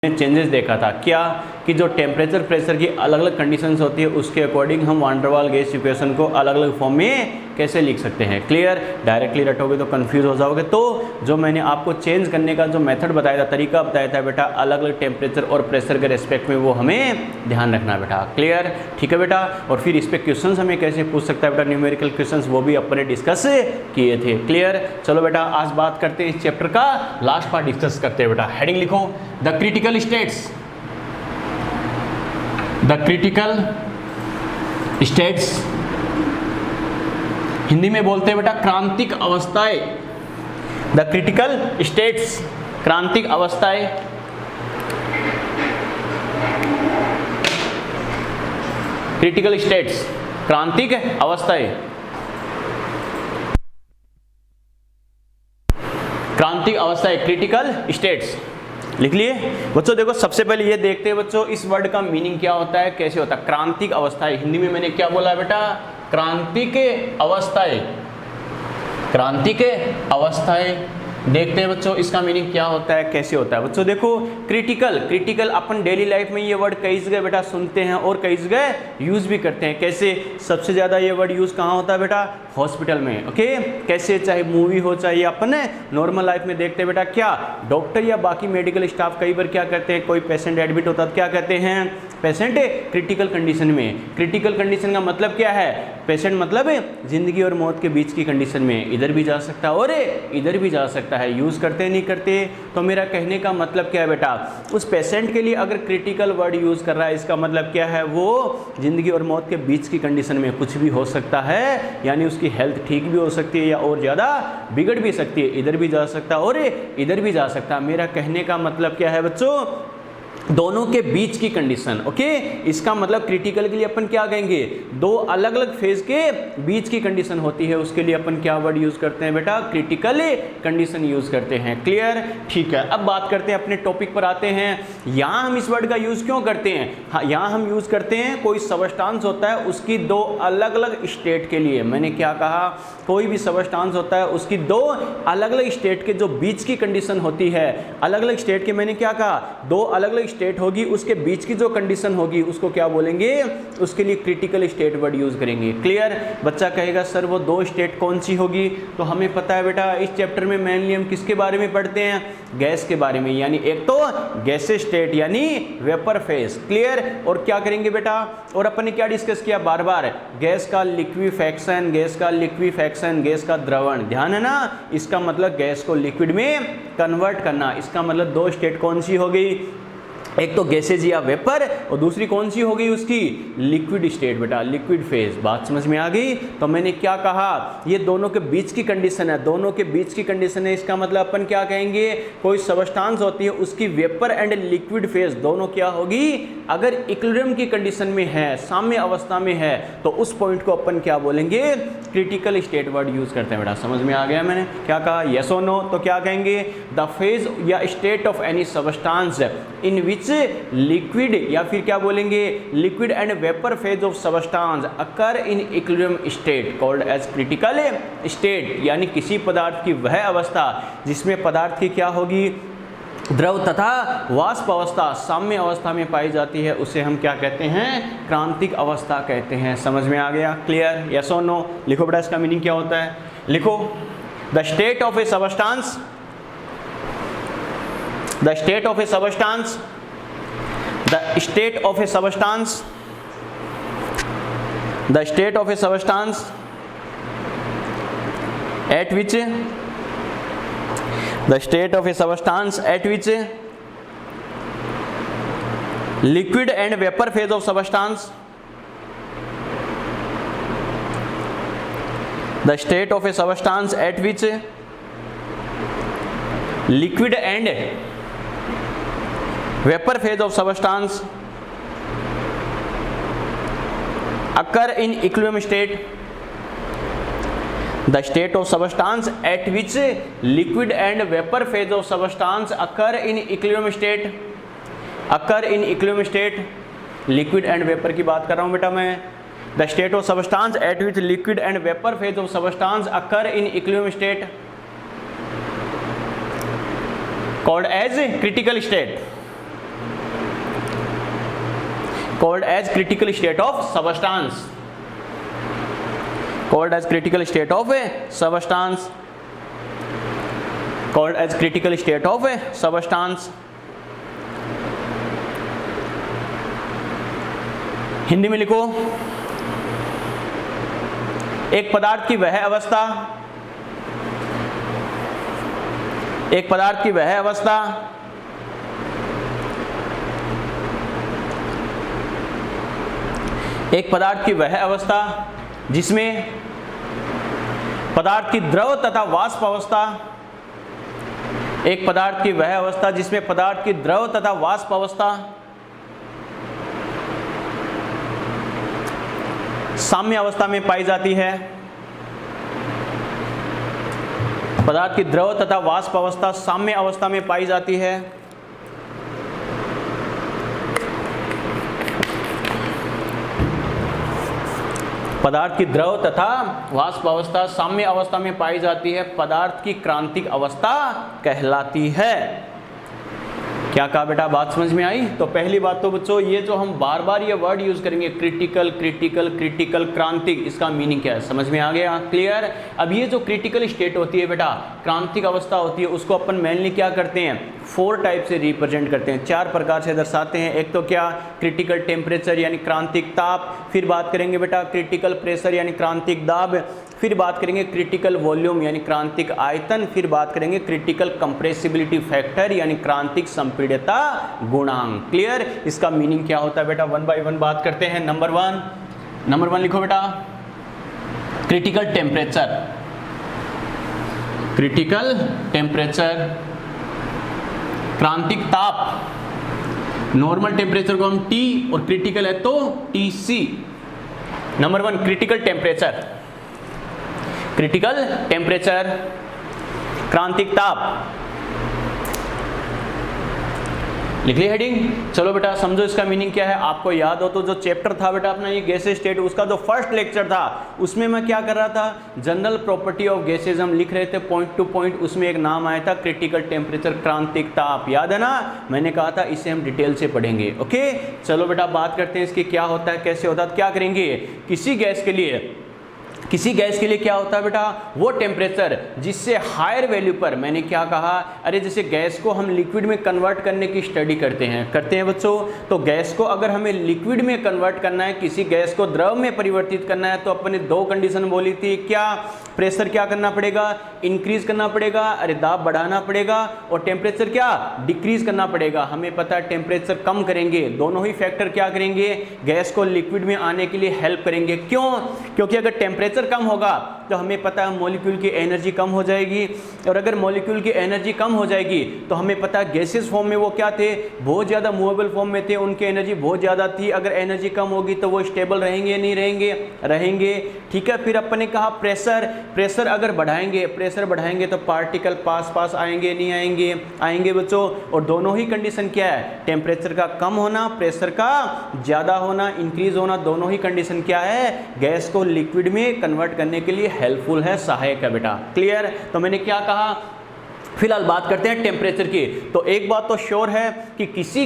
Changes देखा था क्या कि जो टेम्परेचर प्रेशर की अलग अलग कंडीशंस होती है उसके अकॉर्डिंग हम वान डेर वाल गैस इक्वेशन को अलग अलग फॉर्म में कैसे लिख सकते हैं। क्लियर? डायरेक्टली रटोगे तो कंफ्यूज हो जाओगे। तो जो मैंने आपको चेंज करने का जो मेथड बताया था, तरीका बताया था बेटा, अलग अलग टेम्परेचर और प्रेशर के रेस्पेक्ट में, वो हमें ध्यान रखना बेटा। क्लियर? ठीक है बेटा। और फिर इस पर क्वेश्चन हमें कैसे पूछ सकता है बेटा, न्यूमेरिकल क्वेश्चन, वो भी अपने डिस्कस किए थे। क्लियर? चलो बेटा आज बात करते हैं इस चैप्टर का लास्ट पार्ट डिस्कस करते हैं बेटा। हेडिंग लिखो, the critical states. The critical states Hindi में बोलते हैं बेटा क्रांतिक अवस्थाएं। द क्रिटिकल स्टेट्स, क्रांतिक अवस्थाएं। क्रिटिकल स्टेट्स, क्रांतिक अवस्थाएं। क्रांतिक अवस्थाएं, क्रिटिकल स्टेट्स। लिख लिए बच्चों? देखो सबसे पहले ये देखते हैं बच्चों इस वर्ड का मीनिंग क्या होता है, कैसे होता है। क्रांतिक अवस्थाएं हिंदी में मैंने क्या बोला बेटा? क्रांतिक अवस्थाएं। क्रांतिक अवस्थाएं देखते हैं बच्चों इसका मीनिंग क्या होता है, कैसे होता है। बच्चों देखो क्रिटिकल, क्रिटिकल अपन डेली लाइफ में ये वर्ड कई जगह बेटा सुनते हैं और कई जगह यूज भी करते हैं। कैसे? सबसे ज्यादा ये वर्ड यूज कहाँ होता है बेटा? हॉस्पिटल में। ओके? कैसे? चाहे मूवी हो, चाहे अपन नॉर्मल लाइफ में देखते हैं बेटा, क्या डॉक्टर या बाकी मेडिकल स्टाफ कई बार क्या करते हैं, कोई पेशेंट एडमिट होता है क्या कहते हैं? पेशेंट क्रिटिकल कंडीशन में। क्रिटिकल कंडीशन का मतलब क्या है? पेशेंट मतलब जिंदगी और मौत के बीच की कंडीशन में, इधर भी जा सकता है और इधर भी जा सकता है। यूज करते नहीं करते? तो मेरा कहने का मतलब क्या है बेटा, उस पेशेंट के लिए अगर क्रिटिकल वर्ड यूज कर रहा है, इसका मतलब क्या है? वो जिंदगी और मौत के बीच की कंडीशन में कुछ भी हो सकता है, यानी उसकी हेल्थ ठीक भी हो सकती है या और ज्यादा बिगड़ भी सकती है। इधर भी जा सकता है और इधर भी जा सकता है। मेरा कहने का मतलब क्या है बच्चों? दोनों के बीच की कंडीशन। ओके? इसका मतलब क्रिटिकल के लिए अपन क्या कहेंगे? दो अलग अलग फेज के बीच की कंडीशन होती है, उसके लिए अपन क्या वर्ड यूज करते हैं बेटा? क्रिटिकल कंडीशन यूज करते हैं। क्लियर? ठीक है। अब बात करते हैं अपने टॉपिक पर आते हैं। यहाँ हम इस वर्ड का यूज क्यों करते हैं? हाँ, यहाँ हम यूज करते हैं कोई सबस्टांस होता है उसकी दो अलग अलग स्टेट के लिए। मैंने क्या कहा? कोई भी सबस्टांस होता है उसकी दो अलग अलग स्टेट के जो बीच की कंडीशन होती है, अलग अलग स्टेट के, मैंने क्या कहा? दो अलग अलग स्टेट होगी, उसके बीच की जो कंडीशन होगी उसको क्या बोलेंगे? उसके लिए क्रिटिकल स्टेट वर्ड यूज करेंगे। क्लियर? बच्चा कहेगा सर वो दो स्टेट कौन सी होगी? तो हमें पता है बेटा इस चैप्टर में मेनली हम किसके बारे में पढ़ते हैं? गैस के बारे में। यानी एक तो गैसेस स्टेट यानी वेपर फेज। क्लियर? और क्या करेंगे बेटा? और अपन ने क्या डिस्कस किया बार बार? गैस का लिक्विफैक्शन, गैस का लिक्विफैक्शन, गैस का द्रवण। ध्यान है ना? इसका मतलब गैस को लिक्विड में कन्वर्ट करना। इसका मतलब दो स्टेट कौन सी हो गई? एक तो गैसेज या वेपर और दूसरी कौन सी हो गई उसकी? लिक्विड स्टेट बेटा, लिक्विड फेज। बात समझ में आ गई? तो मैंने क्या कहा? ये दोनों के बीच की कंडीशन है, दोनों के बीच की कंडीशन है। इसका मतलब अपन क्या कहेंगे? कोई सबस्टांस होती है उसकी वेपर एंड लिक्विड फेज दोनों क्या होगी? अगर इक्विलिब्रियम की कंडीशन में है, साम्य अवस्था में है, तो उस पॉइंट को अपन क्या बोलेंगे? क्रिटिकल स्टेट वर्ड यूज करते हैं बेटा। समझ में आ गया? मैंने क्या कहा? यस और नो? तो क्या कहेंगे? द फेज या state of any substance in which liquid, या फिर क्या बोलेंगे? Liquid and vapour phase of substance occur in equilibrium state called as critical state. यानी किसी पदार्थ की वह अवस्था जिसमें पदार्थ की क्या होगी? द्रव तथा वाष्प अवस्था साम्य अवस्था में पाई जाती है, उसे हम क्या कहते हैं? क्रांतिक अवस्था कहते हैं। समझ में आ गया? क्लियर? यस और नो? लिखो बेटा इसका मीनिंग क्या होता है। लिखो, the state of A substance, the state of A substance, the state of a substance, the state of a substance at which, the state of a substance at which liquid and vapor phase of substance, the state of a substance at which liquid and vapor phase of substance occur in equilibrium state, the state of substance at which liquid and vapor phase of substance occur in equilibrium state, occur in equilibrium state, liquid and vapor की बात कर रहा हूं बेटा मैं। the state of substance at which liquid and vapor phase of substance occur in equilibrium state called as critical state, called as critical state of substance, called as critical state of substance, called as critical state of substance। Hindi में लिखो, एक पदार्थ की वह अवस्था, एक पदार्थ की वह अवस्था एक पदार्थ की वह अवस्था जिसमें पदार्थ की द्रव तथा वाष्प अवस्था, एक पदार्थ की वह अवस्था जिसमें पदार्थ की द्रव तथा वाष्प अवस्था साम्य अवस्था में पाई जाती है, पदार्थ की द्रव तथा वाष्प अवस्था साम्य अवस्था में पाई जाती है। पदार्थ की द्रव तथा वाष्प अवस्था साम्य अवस्था में पाई जाती है, पदार्थ की क्रांतिक अवस्था कहलाती है। क्या कहा बेटा, बात समझ में आई? तो पहली बात तो बच्चों ये जो हम बार बार ये वर्ड यूज करेंगे क्रिटिकल क्रिटिकल क्रिटिकल क्रांतिक, इसका मीनिंग क्या है समझ में आ गया? क्लियर। अब ये जो क्रिटिकल स्टेट होती है बेटा, क्रांतिक अवस्था होती है, उसको अपन मेनली क्या करते हैं, 4 टाइप से रिप्रेजेंट करते हैं, 4 प्रकार से दर्शाते हैं। एक तो क्या, क्रिटिकल टेम्परेचर यानी क्रांतिक ताप, फिर बात करेंगे बेटा क्रिटिकल प्रेशर यानी क्रांतिक दाब, फिर बात करेंगे क्रिटिकल वॉल्यूम यानी क्रांतिक आयतन, फिर बात करेंगे क्रिटिकल कंप्रेसिबिलिटी फैक्टर यानी क्रांतिक संपीड्यता गुणांक। क्लियर। इसका मीनिंग क्या होता है बेटा, 1 बाय 1 बात करते हैं। नंबर वन लिखो बेटा, क्रिटिकल टेम्परेचर, क्रिटिकल टेम्परेचर, क्रांतिक ताप, नॉर्मल टेम्परेचर को हम T और क्रिटिकल है तो TC। Number 1 critical temperature, critical temperature, क्रांतिक ताप, लिख ली हेडिंग। चलो बेटा समझो इसका मीनिंग क्या है। आपको याद हो तो जो चैप्टर था बेटा अपना ये गैसेस स्टेट, उसका जो फर्स्ट लेक्चर था उसमें मैं क्या कर रहा था, जनरल प्रॉपर्टी ऑफ गैसेस हम लिख रहे थे पॉइंट टू पॉइंट, उसमें एक नाम आया था क्रिटिकल टेम्परेचर, क्रांतिक ताप, याद है ना? मैंने कहा था इसे हम डिटेल से पढ़ेंगे। ओके चलो बेटा बात करते हैं इसकी क्या होता है, कैसे होता है, क्या करेंगे। किसी गैस के लिए क्या होता है बेटा, वो टेम्परेचर जिससे हायर वैल्यू पर, मैंने क्या कहा, अरे जैसे गैस को हम लिक्विड में कन्वर्ट करने की स्टडी करते हैं बच्चों, तो गैस को अगर हमें लिक्विड में कन्वर्ट करना है, किसी गैस को द्रव में परिवर्तित करना है, तो अपन ने 2 कंडीशन बोली थी। क्या, प्रेशर क्या करना पड़ेगा, इंक्रीज करना पड़ेगा, अरे दाब बढ़ाना पड़ेगा, और टेम्परेचर क्या, डिक्रीज करना पड़ेगा। हमें पता है टेम्परेचर कम करेंगे, दोनों ही फैक्टर क्या करेंगे, गैस को लिक्विड में आने के लिए हेल्प करेंगे। क्यों? क्योंकि अगर टेम्परेचर कम होगा तो हमें पता है मॉलिक्यूल की एनर्जी कम हो जाएगी, और अगर मॉलिक्यूल की एनर्जी कम हो जाएगी तो हमें पता है गैसेस फॉर्म में वो क्या थे, बहुत ज़्यादा मूवेबल फॉर्म में थे, उनकी एनर्जी बहुत ज़्यादा थी। अगर एनर्जी कम होगी तो वो स्टेबल रहेंगे नहीं रहेंगे, रहेंगे। ठीक है। फिर अपन ने कहा प्रेशर अगर बढ़ाएंगे तो पार्टिकल पास आएंगे नहीं आएंगे, आएंगे बच्चों। और दोनों ही कंडीशन क्या है, टेम्परेचर का कम होना, प्रेशर का ज़्यादा होना, इंक्रीज होना, दोनों ही कंडीशन क्या है, गैस को लिक्विड में कन्वर्ट करने के लिए हेल्पफुल है, सहायक है बेटा। क्लियर। तो मैंने क्या कहा, फिलहाल बात करते हैं टेम्परेचर की। तो एक बात तो श्योर है कि किसी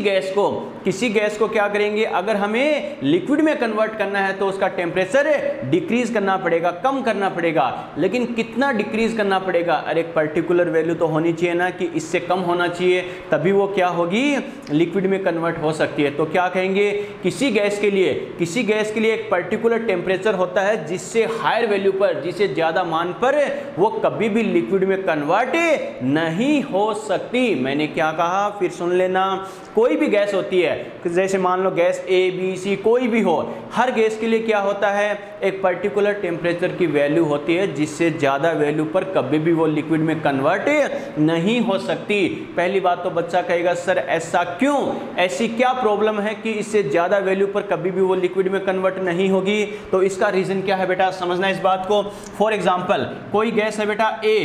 गैस को क्या करेंगे, अगर हमें लिक्विड में कन्वर्ट करना है तो उसका टेम्परेचर डिक्रीज करना पड़ेगा, कम करना पड़ेगा। लेकिन कितना डिक्रीज करना पड़ेगा, अरे एक पर्टिकुलर वैल्यू तो होनी चाहिए ना, कि इससे कम होना चाहिए, तभी वो क्या होगी, लिक्विड में कन्वर्ट हो सकती है। तो क्या कहेंगे, किसी गैस के लिए एक पर्टिकुलर टेम्परेचर होता है जिससे हायर वैल्यू पर, जिससे ज्यादा मान पर वो कभी भी लिक्विड में कन्वर्ट नहीं हो सकती। मैंने क्या कहा, फिर सुन लेना। कोई भी गैस होती है, जैसे मान लो गैस A, B, C कोई भी हो, हर गैस के लिए क्या होता है, एक पर्टिकुलर टेम्परेचर की वैल्यू होती है जिससे ज़्यादा वैल्यू पर कभी भी वो लिक्विड में कन्वर्ट नहीं हो सकती। पहली बात तो बच्चा कहेगा सर ऐसा क्यों, ऐसी क्या प्रॉब्लम है कि इससे ज़्यादा वैल्यू पर कभी भी वो लिक्विड में कन्वर्ट नहीं होगी। तो इसका रीज़न क्या है बेटा, समझना इस बात को। फॉर एग्जाम्पल कोई गैस है बेटा A,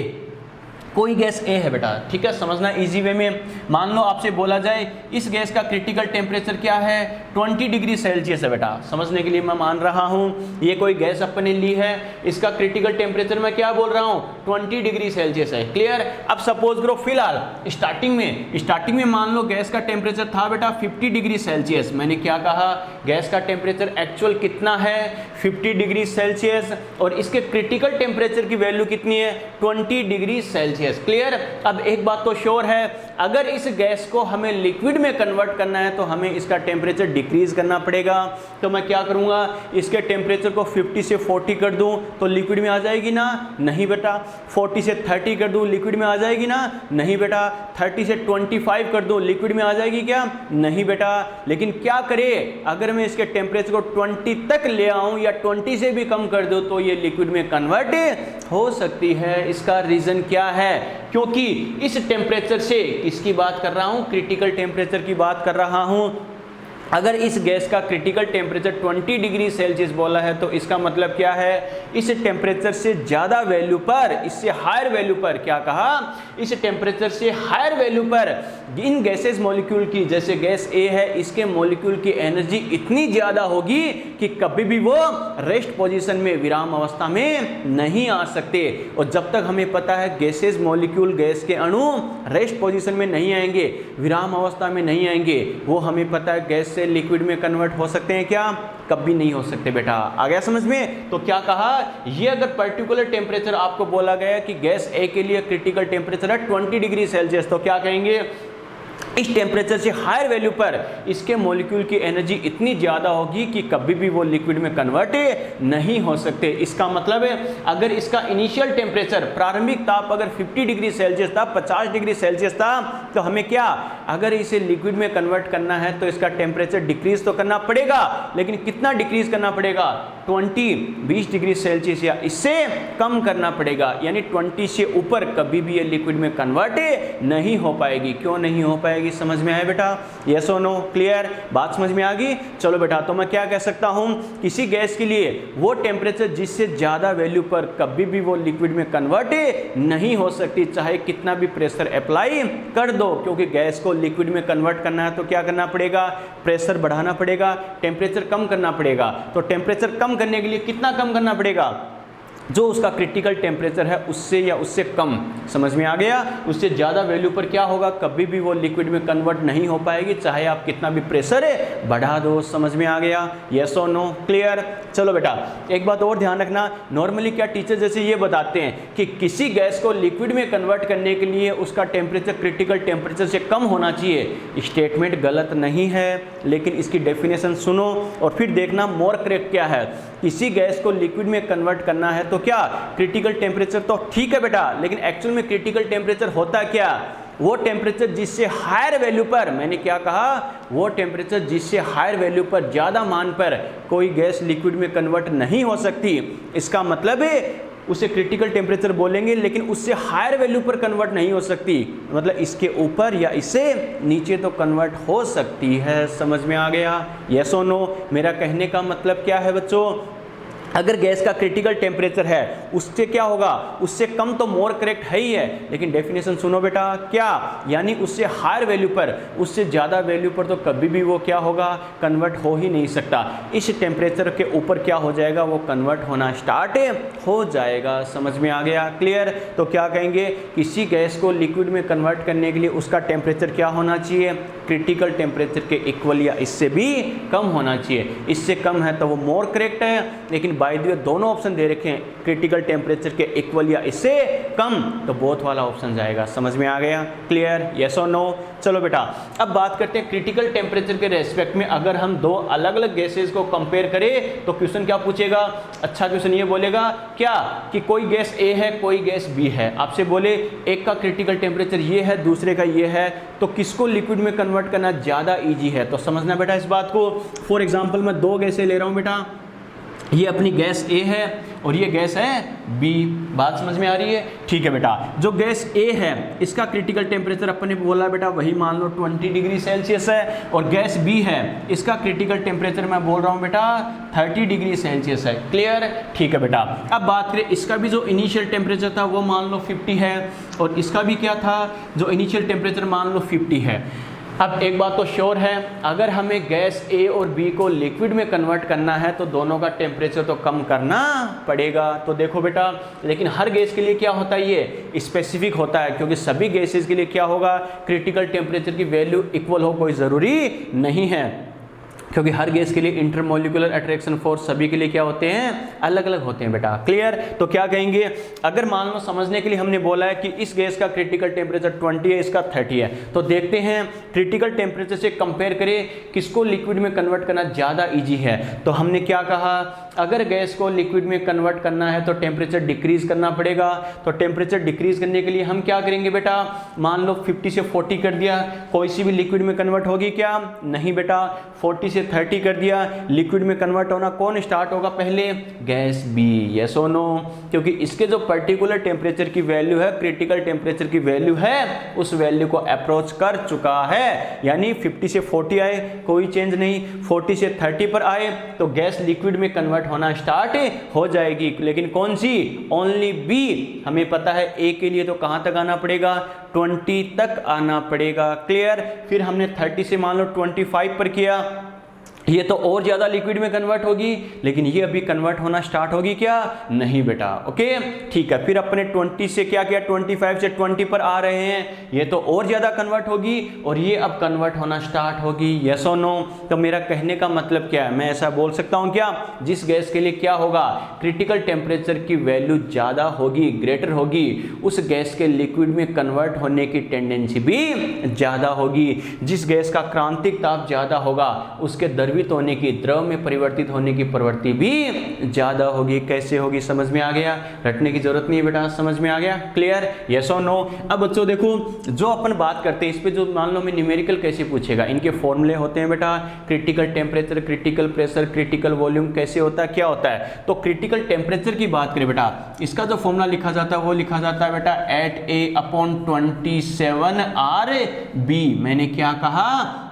कोई गैस ए है बेटा, ठीक है, समझना इजी वे में। मान लो आपसे बोला जाए इस गैस का क्रिटिकल टेम्परेचर क्या है, 20 डिग्री सेल्सियस है बेटा। समझने के लिए मैं मान रहा हूँ ये कोई गैस अपने ली है, इसका क्रिटिकल टेम्परेचर मैं क्या बोल रहा हूँ 20 डिग्री सेल्सियस है। क्लियर। अब सपोज करो फिलहाल स्टार्टिंग में मान लो गैस का टेम्परेचर था बेटा 50 डिग्री सेल्सियस। मैंने क्या कहा, गैस का टेम्परेचर एक्चुअल कितना है 50 डिग्री सेल्सियस, और इसके क्रिटिकल टेम्परेचर की वैल्यू कितनी है 20 डिग्री सेल्सियस। क्लियर। अब एक बात तो श्योर है, अगर इस गैस को हमें लिक्विड में कन्वर्ट करना है तो हमें इसका टेम्परेचर डिक्रीज करना पड़ेगा। तो मैं क्या करूंगा, इसके टेम्परेचर को 50 से 40 कर दूं तो लिक्विड में आ जाएगी ना, नहीं बेटा। 40 से 30 कर दूं लिक्विड में आ जाएगी ना, नहीं बेटा। 30 से 25 कर दूं लिक्विड में आ जाएगी क्या, नहीं बेटा। लेकिन क्या करे, अगर मैं इसके टेम्परेचर को 20 तक ले आऊं या 20 से भी कम कर दूं तो ये लिक्विड में कन्वर्ट हो सकती है। इसका रीजन क्या है, क्योंकि इस टेम्परेचर से किसकी बात कर रहा हूं, क्रिटिकल टेम्परेचर की बात कर रहा हूं। अगर इस गैस का क्रिटिकल टेम्परेचर 20 डिग्री सेल्सियस बोला है तो इसका मतलब क्या है, इस टेम्परेचर से ज़्यादा वैल्यू पर, इससे हायर वैल्यू पर, क्या कहा, इस टेम्परेचर से हायर वैल्यू पर इन गैसेस मॉलिक्यूल की, जैसे गैस ए है, इसके मॉलिक्यूल की एनर्जी इतनी ज़्यादा होगी कि कभी भी वो रेस्ट पोजीशन में, विराम अवस्था में नहीं आ सकते। और जब तक हमें पता है गैसेस मॉलिक्यूल, गैस के अणु रेस्ट पोजीशन में नहीं आएंगे, विराम अवस्था में नहीं आएंगे, वो हमें पता है गैस लिक्विड में कन्वर्ट हो सकते हैं क्या, कभी नहीं हो सकते बेटा। आ गया समझ में। तो क्या कहा, ये अगर पर्टिकुलर टेम्परेचर आपको बोला गया कि गैस ए के लिए क्रिटिकल टेम्परेचर है 20 डिग्री सेल्सियस, तो क्या कहेंगे, इस टेम्परेचर से हायर वैल्यू पर इसके मॉलिक्यूल की एनर्जी इतनी ज़्यादा होगी कि कभी भी वो लिक्विड में कन्वर्ट नहीं हो सकते। इसका मतलब है अगर इसका इनिशियल टेम्परेचर, प्रारंभिक ताप अगर 50 डिग्री सेल्सियस था, 50 डिग्री सेल्सियस था, तो हमें क्या, अगर इसे लिक्विड में कन्वर्ट करना है तो इसका टेम्परेचर डिक्रीज तो करना पड़ेगा, लेकिन कितना डिक्रीज करना पड़ेगा, 20 डिग्री सेल्सियस या इससे कम करना पड़ेगा। यानी 20 से ऊपर कभी भी ये लिक्विड में कन्वर्ट नहीं हो पाएगी। क्यों नहीं हो पाएगी, समझ में आया बेटा, यस और नो, क्लियर, बात समझ में आ गई। चलो बेटा, तो मैं क्या कह सकता हूं, किसी गैस के लिए वो टेम्परेचर जिससे ज्यादा वैल्यू पर कभी भी वो लिक्विड में कन्वर्ट नहीं हो सकती, चाहे कितना भी प्रेशर अप्लाई कर दो, क्योंकि गैस को लिक्विड में कन्वर्ट करना है तो क्या करना पड़ेगा, प्रेशर बढ़ाना पड़ेगा, टेम्परेचर कम करना पड़ेगा। तो टेम्परेचर कम करने के लिए कितना कम करना पड़ेगा, जो उसका क्रिटिकल टेम्परेचर है उससे या उससे कम। समझ में आ गया। उससे ज़्यादा वैल्यू पर क्या होगा, कभी भी वो लिक्विड में कन्वर्ट नहीं हो पाएगी, चाहे आप कितना भी प्रेशर बढ़ा दो। समझ में आ गया, यस और नो, क्लियर। चलो बेटा, एक बात और ध्यान रखना, नॉर्मली क्या टीचर जैसे ये बताते हैं कि किसी गैस को लिक्विड में कन्वर्ट करने के लिए उसका टेम्परेचर क्रिटिकल टेम्परेचर से कम होना चाहिए। स्टेटमेंट गलत नहीं है, लेकिन इसकी डेफिनेशन सुनो और फिर देखना मोर करेक्ट क्या है। किसी गैस को लिक्विड में कन्वर्ट करना है तो क्या, क्रिटिकल टेम्परेचर तो ठीक है बेटा, लेकिन एक्चुअल में क्रिटिकल टेम्परेचर होता क्या, वो टेम्परेचर जिससे हायर वैल्यू पर, मैंने क्या कहा, वो टेम्परेचर जिससे हायर वैल्यू पर, ज़्यादा मान पर कोई गैस लिक्विड में कन्वर्ट नहीं हो सकती। इसका मतलब है उसे क्रिटिकल टेम्परेचर बोलेंगे, लेकिन उससे हायर वैल्यू पर कन्वर्ट नहीं हो सकती, मतलब इसके ऊपर या इससे नीचे तो कन्वर्ट हो सकती है। समझ में आ गया, यस और नो। मेरा कहने का मतलब क्या है बच्चों, अगर गैस का क्रिटिकल टेम्परेचर है उससे क्या होगा, उससे कम तो मोर करेक्ट है ही है, लेकिन डेफिनेशन सुनो बेटा, क्या, यानी उससे हायर वैल्यू पर, उससे ज़्यादा वैल्यू पर तो कभी भी वो क्या होगा, कन्वर्ट हो ही नहीं सकता। इस टेम्परेचर के ऊपर क्या हो जाएगा, वो कन्वर्ट होना स्टार्ट हो जाएगा। समझ में आ गया, क्लियर। तो क्या कहेंगे, किसी गैस को लिक्विड में कन्वर्ट करने के लिए उसका टेम्परेचर क्या होना चाहिए, क्रिटिकल टेम्परेचर के इक्वल या इससे भी कम होना चाहिए। इससे कम है तो वो मोर करेक्ट है, लेकिन बाय द वे दोनों ऑप्शन दे रखे हैं, क्रिटिकल टेम्परेचर के इक्वल या इससे कम, तो बोथ वाला ऑप्शन जाएगा। समझ में आ गया, क्लियर, यस और नो। चलो बेटा, अब बात करते हैं क्रिटिकल टेम्परेचर के रेस्पेक्ट में अगर हम दो अलग अलग गैसेस को कंपेयर करें तो क्वेश्चन क्या पूछेगा, अच्छा क्वेश्चन ये बोलेगा क्या कि कोई गैस ए है, कोई गैस बी है, आपसे बोले एक का क्रिटिकल टेम्परेचर ये है, दूसरे का ये है, तो किसको लिक्विड में कन्वर्ट करना ज़्यादा ईजी है। तो समझना बेटा इस बात को। फॉर एग्जाम्पल मैं दो गैसें ले रहा हूँ बेटा, ये अपनी गैस ए है और ये गैस है बी। बात समझ में आ रही है? ठीक है बेटा, जो गैस ए है इसका क्रिटिकल टेम्परेचर अपन ने बोला बेटा वही मान लो 20 डिग्री सेल्सियस है, और गैस बी है इसका क्रिटिकल टेम्परेचर मैं बोल रहा हूँ बेटा 30 डिग्री सेल्सियस है। क्लियर? ठीक है बेटा, अब बात करें इसका भी जो इनिशियल टेम्परेचर था वो मान लो 50 है, और इसका भी क्या था, जो इनिशियल टेम्परेचर मान लो 50 है। अब एक बात तो श्योर है, अगर हमें गैस ए और बी को लिक्विड में कन्वर्ट करना है तो दोनों का टेम्परेचर तो कम करना पड़ेगा। तो देखो बेटा, लेकिन हर गैस के लिए क्या होता है, ये स्पेसिफिक होता है, क्योंकि सभी गैसेस के लिए क्या होगा, क्रिटिकल टेम्परेचर की वैल्यू इक्वल हो कोई ज़रूरी नहीं है, क्योंकि हर गैस के लिए इंटरमोलिकुलर अट्रैक्शन फोर्स सभी के लिए क्या होते हैं, अलग अलग होते हैं बेटा। क्लियर? तो क्या कहेंगे, अगर मान लो समझने के लिए हमने बोला है कि इस गैस का क्रिटिकल टेम्परेचर 20 है, इसका 30 है, तो देखते हैं क्रिटिकल टेम्परेचर से कंपेयर करें किसको लिक्विड में कन्वर्ट करना ज़्यादा ईजी है। तो हमने क्या कहा, अगर गैस को लिक्विड में कन्वर्ट करना है तो टेम्परेचर डिक्रीज करना पड़ेगा। तो टेम्परेचर डिक्रीज करने के लिए हम क्या करेंगे बेटा, मान लो 50 से 40 कर दिया, कोई सी भी लिक्विड में कन्वर्ट होगी क्या, नहीं बेटा। 40 से 30 कर दिया, लिक्विड में कन्वर्ट होना कौन स्टार्ट होगा पहले, गैस बी। यस और नो? क्योंकि इसके जो पर्टिकुलर टेम्परेचर की वैल्यू है, क्रिटिकल टेम्परेचर की वैल्यू है, उस वैल्यू को अप्रोच कर चुका है। यानी 50 से 40 आए कोई चेंज नहीं, 40 से 30 पर आए तो गैस लिक्विड में कन्वर्ट होना स्टार्ट हो जाएगी। लेकिन कौन सी, ओनली बी। हमें पता है ए के लिए तो कहां तक आना पड़ेगा, 20 तक आना पड़ेगा। क्लियर? फिर हमने 30 से मान लो 25 पर किया, ये तो और ज्यादा लिक्विड में कन्वर्ट होगी, लेकिन ये अभी कन्वर्ट होना स्टार्ट होगी क्या, नहीं बेटा। ओके ठीक है, फिर अपने 20 से क्या किया, 25 से 20 पर आ रहे हैं, ये तो और ज्यादा कन्वर्ट होगी और ये अब कन्वर्ट होना स्टार्ट होगी। यस और नो? तो मेरा कहने का मतलब क्या है, मैं ऐसा बोल सकता हूं क्या, जिस गैस के लिए क्या होगा, क्रिटिकल टेम्परेचर की वैल्यू ज्यादा होगी, ग्रेटर होगी, उस गैस के लिक्विड में कन्वर्ट होने की टेंडेंसी भी ज्यादा होगी। जिस गैस का क्रांतिक ताप ज्यादा होगा उसके द्रवित होने की, द्रव में परिवर्तित होने की प्रवृत्ति भी ज्यादा होगी। कैसे होगी, समझ में आ गया? रटने की जरूरत नहीं है बेटा, समझ में आ गया? क्लियर? यस और नो? अब बच्चों देखो, जो अपन बात करते हैं इस पे, जो मान लो मैं न्यूमेरिकल कैसे पूछेगा, इनके फॉर्मूले होते हैं बेटा, critical temperature, critical pressure, critical volume, कैसे होता है, क्या होता है। तो क्रिटिकल टेम्परेचर की बात करें बेटा, इसका जो फॉर्मूला लिखा जाता है वो लिखा जाता है बेटा @A/27 RB। मैंने क्या कहा,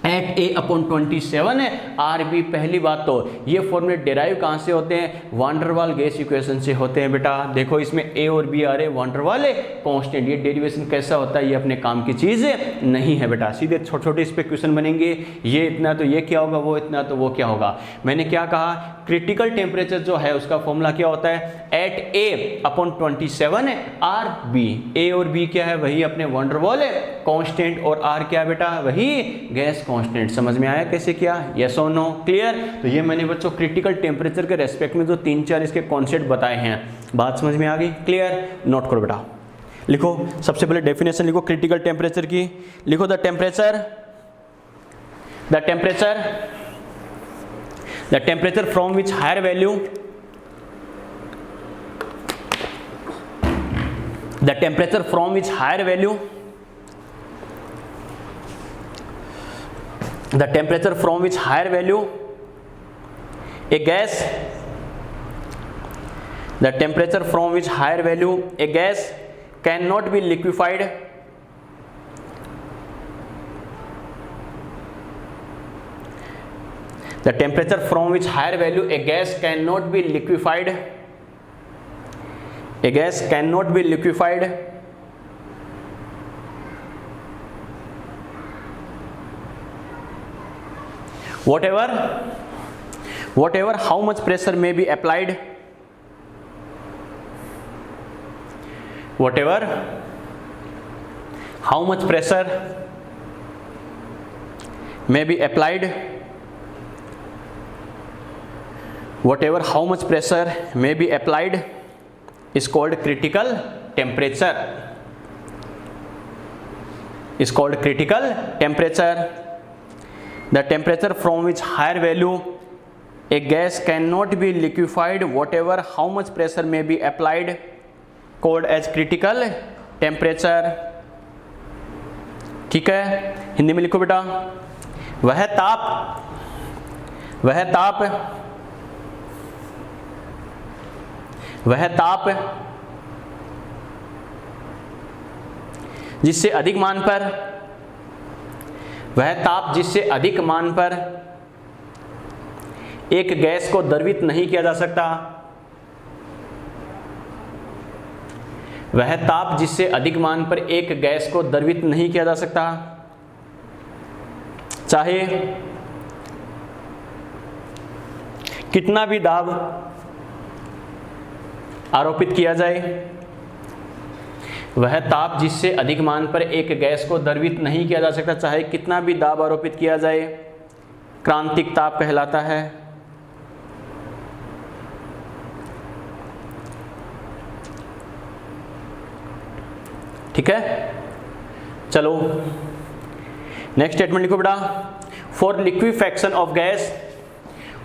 @A/27 RB। पहली बात तो ये फॉर्मूले डेराइव कहाँ से होते हैं, वान डर वाल गैस इक्वेशन से होते हैं बेटा। देखो इसमें A और B आ रहे हैं, वान डर वाल कांस्टेंट। ये डेरिवेशन कैसा होता है, ये अपने काम की चीज़ नहीं है बेटा। सीधे छोटे छोटे इस पे क्वेश्चन बनेंगे, ये इतना तो ये क्या होगा, वो इतना तो वो क्या होगा। मैंने क्या कहा, क्रिटिकल टेम्परेचर जो है उसका फॉर्मूला क्या होता है, @A/27 RB। A और B क्या है, वही अपने वान डर वाल कांस्टेंट, और R क्या है बेटा, वही गैस कांस्टेंट। समझ में आया कैसे किया, यस और नो? क्लियर? तो ये मैंने बच्चों क्रिटिकल टेम्परेचर के रेस्पेक्ट में जो 3-4 इसके कॉन्सेप्ट बताए हैं, बात समझ में आ गई? क्लियर? नोट करो बेटा, लिखो सबसे पहले डेफिनेशन लिखो क्रिटिकल टेम्परेचर की। लिखो the temperature from which higher value, the temperature from which higher value, the temperature from which higher value a gas, the temperature from which higher value a gas cannot be liquefied, the temperature from which higher value a gas cannot be liquefied, a gas cannot be liquefied whatever how much pressure may be applied, whatever how much pressure may be applied, whatever how much pressure may be applied is called critical temperature, is called critical temperature. The temperature from which higher value a gas cannot be liquefied, whatever how much pressure may be applied, called as critical temperature. ठीक है, हिंदी में लिखो बेटा, वह ताप वह ताप जिससे अधिक मान पर, वह ताप जिससे अधिक मान पर एक गैस को द्रवित नहीं किया जा सकता, वह ताप जिससे अधिक मान पर एक गैस को द्रवित नहीं किया जा सकता, चाहे कितना भी दाब आरोपित किया जाए। वह ताप जिससे अधिक मान पर एक गैस को द्रवित नहीं किया जा सकता, चाहे कितना भी दाब आरोपित किया जाए, क्रांतिक ताप कहलाता है। ठीक है, चलो नेक्स्ट स्टेटमेंट लिखो बेटा। For liquefaction of gas,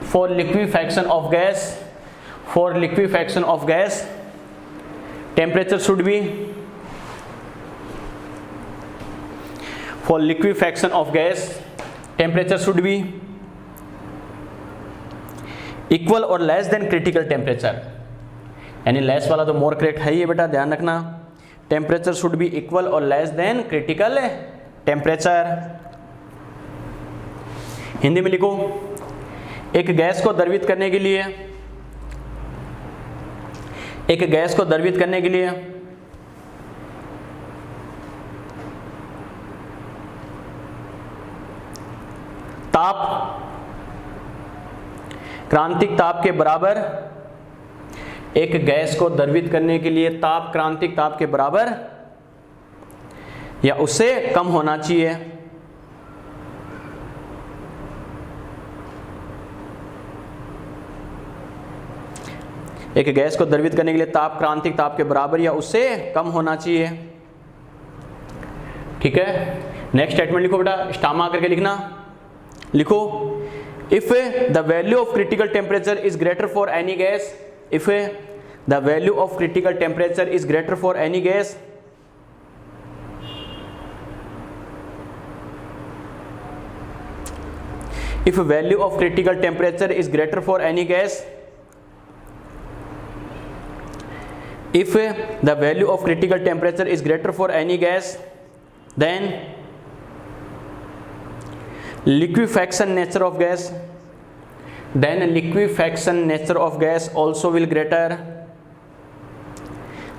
for liquefaction of gas, for liquefaction of gas temperature should be, for liquefaction of gas temperature should be equal or less than critical temperature, यानी लेस वाला तो more correct है ही बेटा, ध्यान रखना। Temperature should be equal और less than critical temperature. Hindi में लिखो, एक गैस को द्रवित करने के लिए, एक गैस को द्रवित करने के लिए ताप क्रांतिक ताप के बराबर, एक गैस को द्रवित करने के लिए ताप क्रांतिक ताप के बराबर या उससे कम होना चाहिए। एक गैस को द्रवित करने के लिए ताप क्रांतिक ताप के बराबर या उससे कम होना चाहिए। ठीक है, नेक्स्ट स्टेटमेंट लिखो बेटा, स्टामा करके लिखना। लिखो, if the value of critical temperature is greater for any gas, if the value of critical temperature is greater for any gas, if value of critical temperature is greater for any gas, if the value of critical temperature is greater for any gas, then liquefaction nature of gas, then liquefaction nature of gas also will greater,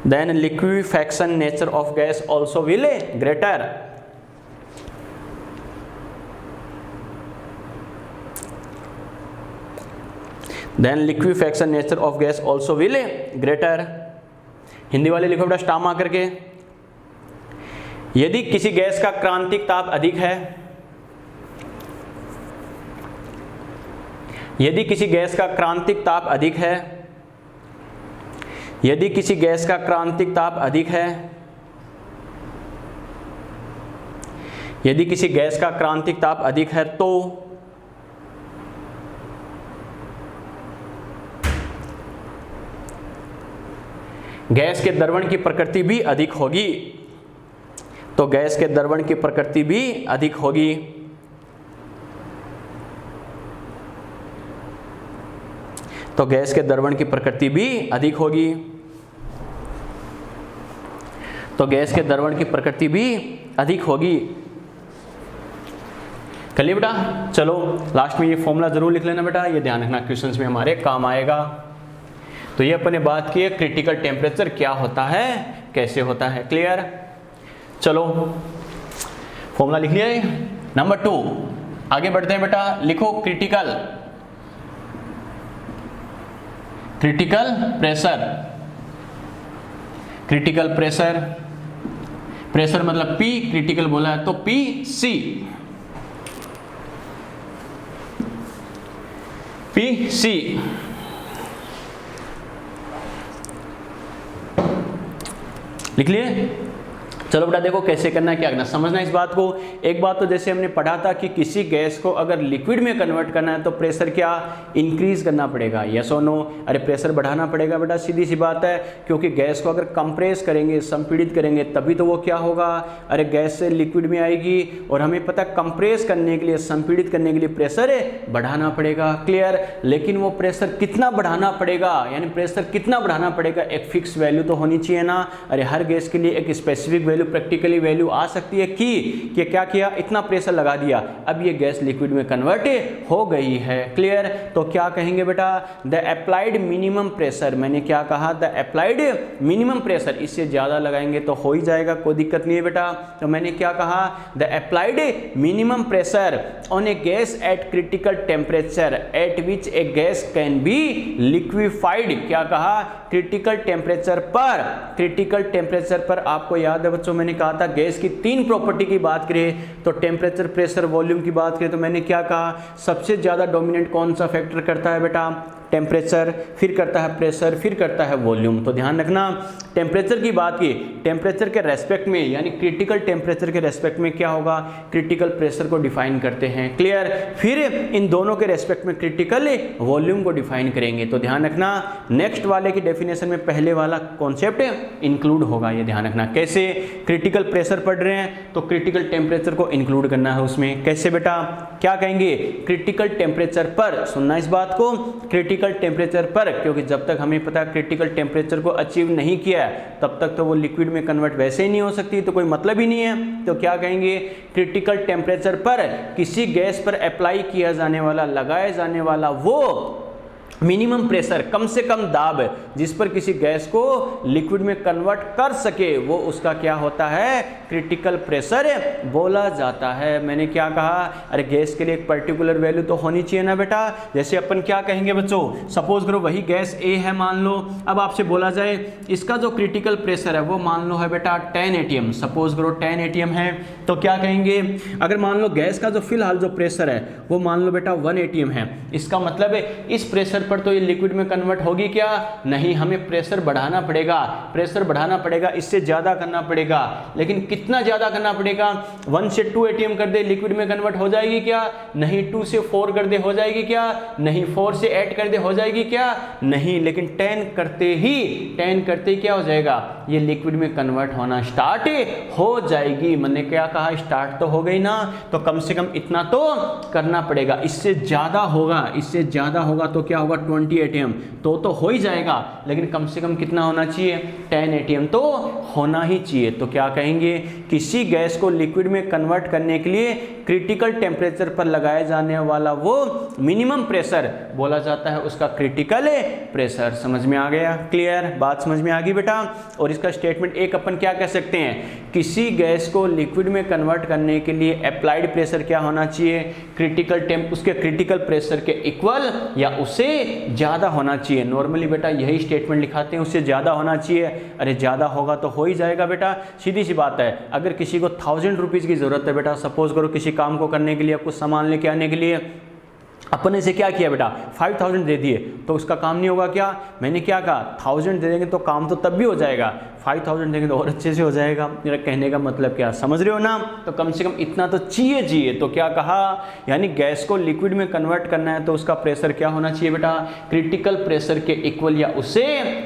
then liquefaction nature of gas also will greater. Then liquefaction nature of gas also will greater. Hindi वाले लिखो बेटा स्टामा करके। यदि किसी gas का क्रांतिक ताप अधिक है, यदि किसी गैस का क्रांतिक ताप अधिक है, यदि किसी गैस का क्रांतिक ताप अधिक है, यदि किसी गैस का क्रांतिक ताप अधिक है तो गैस के द्रवण की प्रकृति भी अधिक होगी, तो गैस के द्रवण की प्रकृति भी अधिक होगी। तो गैस के द्रवण की प्रकृति भी अधिक होगी, तो गैस के द्रवण की प्रकृति भी अधिक होगी। कर लिया बेटा। चलो लास्ट में ये फॉर्मूला जरूर लिख लेना बेटा, ये ध्यान रखना क्वेश्चंस में हमारे काम आएगा। तो ये अपने बात की है क्रिटिकल टेम्परेचर क्या होता है, कैसे होता है। क्लियर। चलो फॉर्मूला लिख लिया। नंबर 2 आगे बढ़ते हैं बेटा। लिखो critical, critical pressure, critical pressure, pressure मतलब P, क्रिटिकल बोला है तो PC, PC। लिख लिए। चलो बेटा देखो कैसे करना है, क्या करना, समझना इस बात को। एक बात तो जैसे हमने पढ़ा था कि किसी गैस को अगर लिक्विड में कन्वर्ट करना है तो प्रेशर क्या इंक्रीज करना पड़ेगा, यस और नो। अरे प्रेशर बढ़ाना पड़ेगा बेटा, सीधी सी बात है, क्योंकि गैस को अगर कंप्रेस करेंगे, संपीड़ित करेंगे, तभी तो वो क्या होगा, अरे गैस से लिक्विड में आएगी। और हमें पता है कंप्रेस करने के लिए, संपीड़ित करने के लिए प्रेशर बढ़ाना पड़ेगा, क्लियर। लेकिन वो प्रेशर कितना बढ़ाना पड़ेगा, यानी प्रेशर कितना बढ़ाना पड़ेगा, एक फिक्स वैल्यू तो होनी चाहिए ना। अरे हर गैस के लिए एक स्पेसिफिक वैल्यू, प्रैक्टिकली वैल्यू आ सकती है कि क्या किया, इतना प्रेशर लगा दिया, अब ये गैस लिक्विड में कन्वर्ट हो गई है, क्लियर। तो क्या कहेंगे बेटा, द अप्लाइड मिनिमम प्रेशर, मैंने क्या कहा, द अप्लाइड मिनिमम प्रेशर, इससे ज्यादा लगाएंगे तो हो ही जाएगा, कोई दिक्कत नहीं है बेटा। तो मैंने क्या कहा, the applied minimum pressure on a gas at critical temperature at which a gas can be liquefied, क्या कहा, क्रिटिकल टेम्परेचर पर। क्रिटिकल टेम्परेचर पर आपको याद है बच्चों, मैंने कहा था गैस की 3 प्रॉपर्टी की बात करें तो टेम्परेचर, प्रेशर, वॉल्यूम की बात करें तो मैंने क्या कहा, सबसे ज्यादा डोमिनेट कौन सा फैक्टर करता है बेटा, टेम्परेचर, फिर करता है प्रेशर, फिर करता है वॉल्यूम। तो ध्यान रखना, टेम्परेचर की बात की, टेम्परेचर के रेस्पेक्ट में, यानी क्रिटिकल टेम्परेचर के रेस्पेक्ट में क्या होगा, क्रिटिकल प्रेशर को डिफाइन करते हैं, क्लियर। फिर इन दोनों के रेस्पेक्ट में क्रिटिकल वॉल्यूम को डिफाइन करेंगे। तो ध्यान रखना, नेक्स्ट वाले की डेफिनेशन में पहले वाला कॉन्सेप्ट इंक्लूड होगा, ये ध्यान रखना। कैसे, क्रिटिकल प्रेशर पढ़ रहे हैं तो क्रिटिकल टेम्परेचर को इंक्लूड करना है उसमें। कैसे बेटा, क्या कहेंगे, क्रिटिकल टेम्परेचर पर, सुनना इस बात को, क्रिटिकल टेम्परेचर पर, क्योंकि जब तक हमें पता है क्रिटिकल टेम्परेचर को अचीव नहीं किया तब तक तो वो लिक्विड में कन्वर्ट वैसे ही नहीं हो सकती, तो कोई मतलब ही नहीं है। तो क्या कहेंगे, क्रिटिकल टेम्परेचर पर किसी गैस पर अप्लाई किया जाने वाला, लगाया जाने वाला वो मिनिमम प्रेशर, कम से कम दाब जिस पर किसी गैस को लिक्विड में कन्वर्ट कर सके, वो उसका क्या होता है, क्रिटिकल प्रेशर बोला जाता है। मैंने क्या कहा, अरे गैस के लिए एक पर्टिकुलर वैल्यू तो होनी चाहिए ना बेटा। जैसे अपन क्या कहेंगे बच्चों, सपोज करो वही गैस ए है मान लो, अब आपसे बोला जाए इसका जो क्रिटिकल प्रेशर है वो मान लो है बेटा 10 atm, सपोज करो 10 atm है, तो क्या कहेंगे, अगर मान लो गैस का जो फिलहाल जो प्रेशर है वो मान लो बेटा 1 atm है, इसका मतलब है इस प्रेशर पर तो ये लिक्विड में कन्वर्ट होगी क्या, नहीं, हमें प्रेशर बढ़ाना पड़ेगा, प्रेशर बढ़ाना पड़ेगा, इससे ज्यादा करना पड़ेगा। लेकिन कितना ज्यादा करना पड़ेगा, 1 से 2 atm कर दे लिक्विड में कन्वर्ट हो जाएगी क्या, नहीं, 2 से 4 कर दे हो जाएगी क्या, नहीं, 4 से 8 कर दे हो जाएगी क्या, नहीं, लेकिन 10 करते ही क्या हो जाएगा, ये लिक्विड में कन्वर्ट होना स्टार्ट हो जाएगी। मैंने क्या कहा, स्टार्ट तो हो गई ना, तो कम से कम इतना तो करना पड़ेगा। इससे ज्यादा होगा तो क्या होगा, 20 atm तो हो ही जाएगा, लेकिन कम से कम कितना होना चाहिए, 10 atm तो होना ही चाहिए। तो क्या कहेंगे, किसी गैस को लिक्विड में कन्वर्ट करने के लिए क्रिटिकल टेम्परेचर पर लगाया जाने वाला वो मिनिमम प्रेशर बोला जाता है उसका क्रिटिकल प्रेशर। समझ में आ गया, क्लियर, बात समझ में आ गई बेटा। और इसका स्टेटमेंट एक अपन क्या कह सकते हैं, किसी गैस को लिक्विड में कन्वर्ट करने के लिए अप्लाइड प्रेशर क्या होना चाहिए, उसके क्रिटिकल प्रेशर के इक्वल या उससे ज्यादा होना चाहिए। नॉर्मली बेटा यही स्टेटमेंट लिखाते हैं, उससे ज्यादा होना चाहिए। अरे ज्यादा होगा तो हो ही जाएगा बेटा, सीधी सी बात है। अगर किसी को 1000 रुपीज की जरूरत है बेटा, सपोज करो किसी काम को करने के लिए, कुछ सामान लेके आने के लिए, अपने से क्या किया बेटा, 5000 दे दिए, तो उसका काम नहीं होगा क्या, मैंने क्या कहा, 1000 दे देंगे तो काम तो तब भी हो जाएगा, 5000 देंगे तो और अच्छे से हो जाएगा। मेरा कहने का मतलब क्या, समझ रहे हो ना। तो कम से कम इतना तो चाहिए। तो क्या कहा, यानी गैस को लिक्विड में कन्वर्ट करना है तो उसका प्रेशर क्या होना चाहिए बेटा, क्रिटिकल प्रेशर के इक्वल या उससे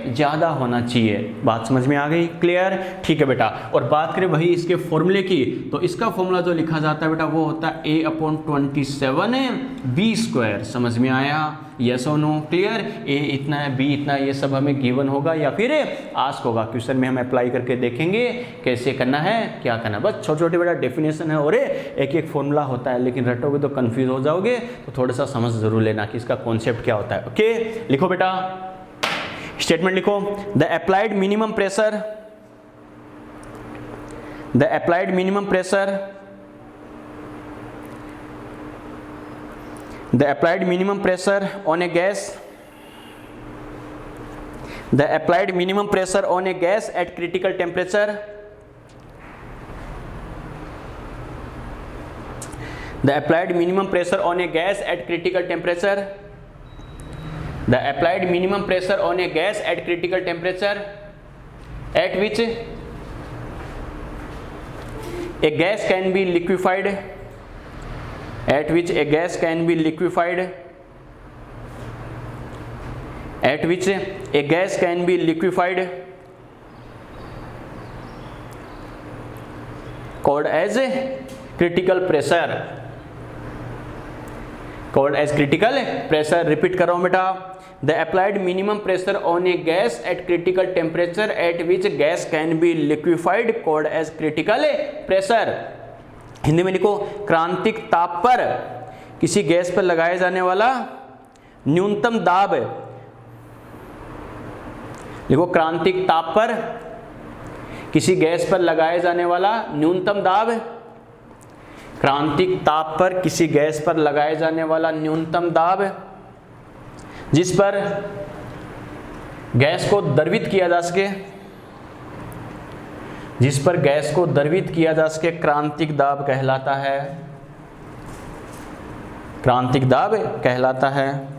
ज़्यादा होना चाहिए। बात समझ में आ गई, क्लियर, ठीक है बेटा। और बात करें वही इसके फॉर्मूले की, तो इसका फॉर्मूला जो लिखा जाता है बेटा वो होता है A/27b²। समझ में आया, यस और नो, क्लियर। ए इतना है, बी इतना है, ये सब हमें गिवन होगा या फिर आस्क होगा, क्वेश्चन में हम अप्लाई करके देखेंगे कैसे करना है, क्या करना है। बस छोटे छोटे बेटा डेफिनेशन है और एक एक फॉर्मूला होता है, लेकिन रटोगे तो कंफ्यूज हो जाओगे, तो थोड़ा सा समझ जरूर लेना कि इसका कॉन्सेप्ट क्या होता है। ओके, लिखो बेटा, स्टेटमेंट लिखो, the applied minimum pressure the applied minimum pressure on a gas at critical temperature at which a gas can be liquefied, at which a gas can be liquefied, at which a gas can be liquefied, called as critical pressure, called as critical pressure. Repeat कर रहा हूं बेटा, the applied minimum pressure on a gas at critical temperature at which gas can be liquefied called as critical pressure. Hindi में लिखो, क्रांतिक ताप पर किसी गैस पर लगाए जाने वाला न्यूनतम दाब, लिखो क्रांतिक ताप पर किसी गैस पर लगाए जाने वाला न्यूनतम दाब, क्रांतिक ताप पर किसी गैस पर लगाए जाने वाला न्यूनतम दाब जिस पर गैस को द्रवित किया जा सके, जिस पर गैस को द्रवित किया जा सके, क्रांतिक दाब कहलाता है, क्रांतिक दाब कहलाता है।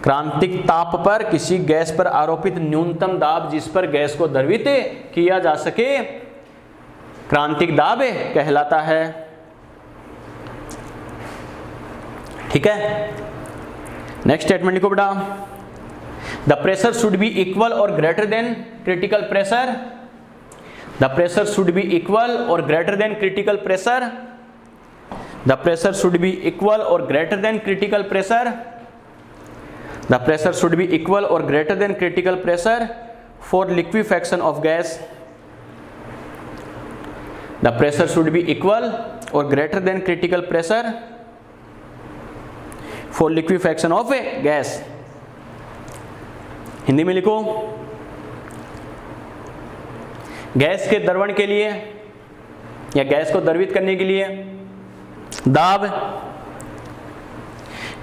क्रांतिक ताप पर किसी गैस पर आरोपित न्यूनतम दाब जिस पर गैस को द्रवित किया जा सके, क्रांतिक दाब कहलाता है। ठीक है, नेक्स्ट स्टेटमेंट लिखो बेटा, the pressure should be equal और greater than critical pressure, the pressure should be equal और greater than critical pressure, the pressure should be equal और greater than critical pressure, the pressure should be equal और greater than critical pressure for liquefaction of gas, the pressure should be equal और greater than critical pressure for liquefaction of a gas. Hindi में लिखो, gas के द्रवण के लिए या gas को द्रवित करने के लिए दाब,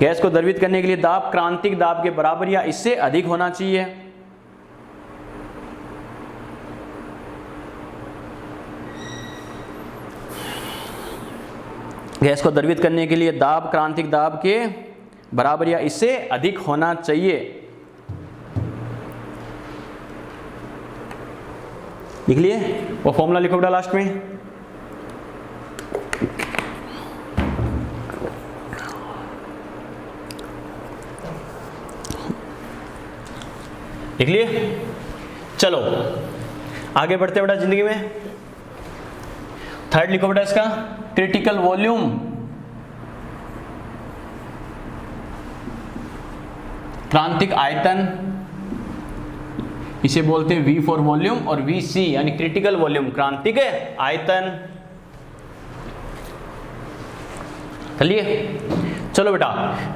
गैस को द्रवित करने के लिए दाब क्रांतिक दाब के बराबर या इससे अधिक होना चाहिए। गैस को द्रवित करने के लिए दाब क्रांतिक दाब के बराबर या इससे अधिक होना चाहिए। लिख लिए, वो फॉर्मूला लिखो बेटा लास्ट में, लिख लिए। चलो आगे बढ़ते बेटा जिंदगी में। थर्ड लिखो बेटा इसका, क्रिटिकल वॉल्यूम, क्रांतिक आयतन, इसे बोलते हैं V फॉर वॉल्यूम और VC यानी क्रिटिकल वॉल्यूम, क्रांतिक आयतन। चलिए चलो बेटा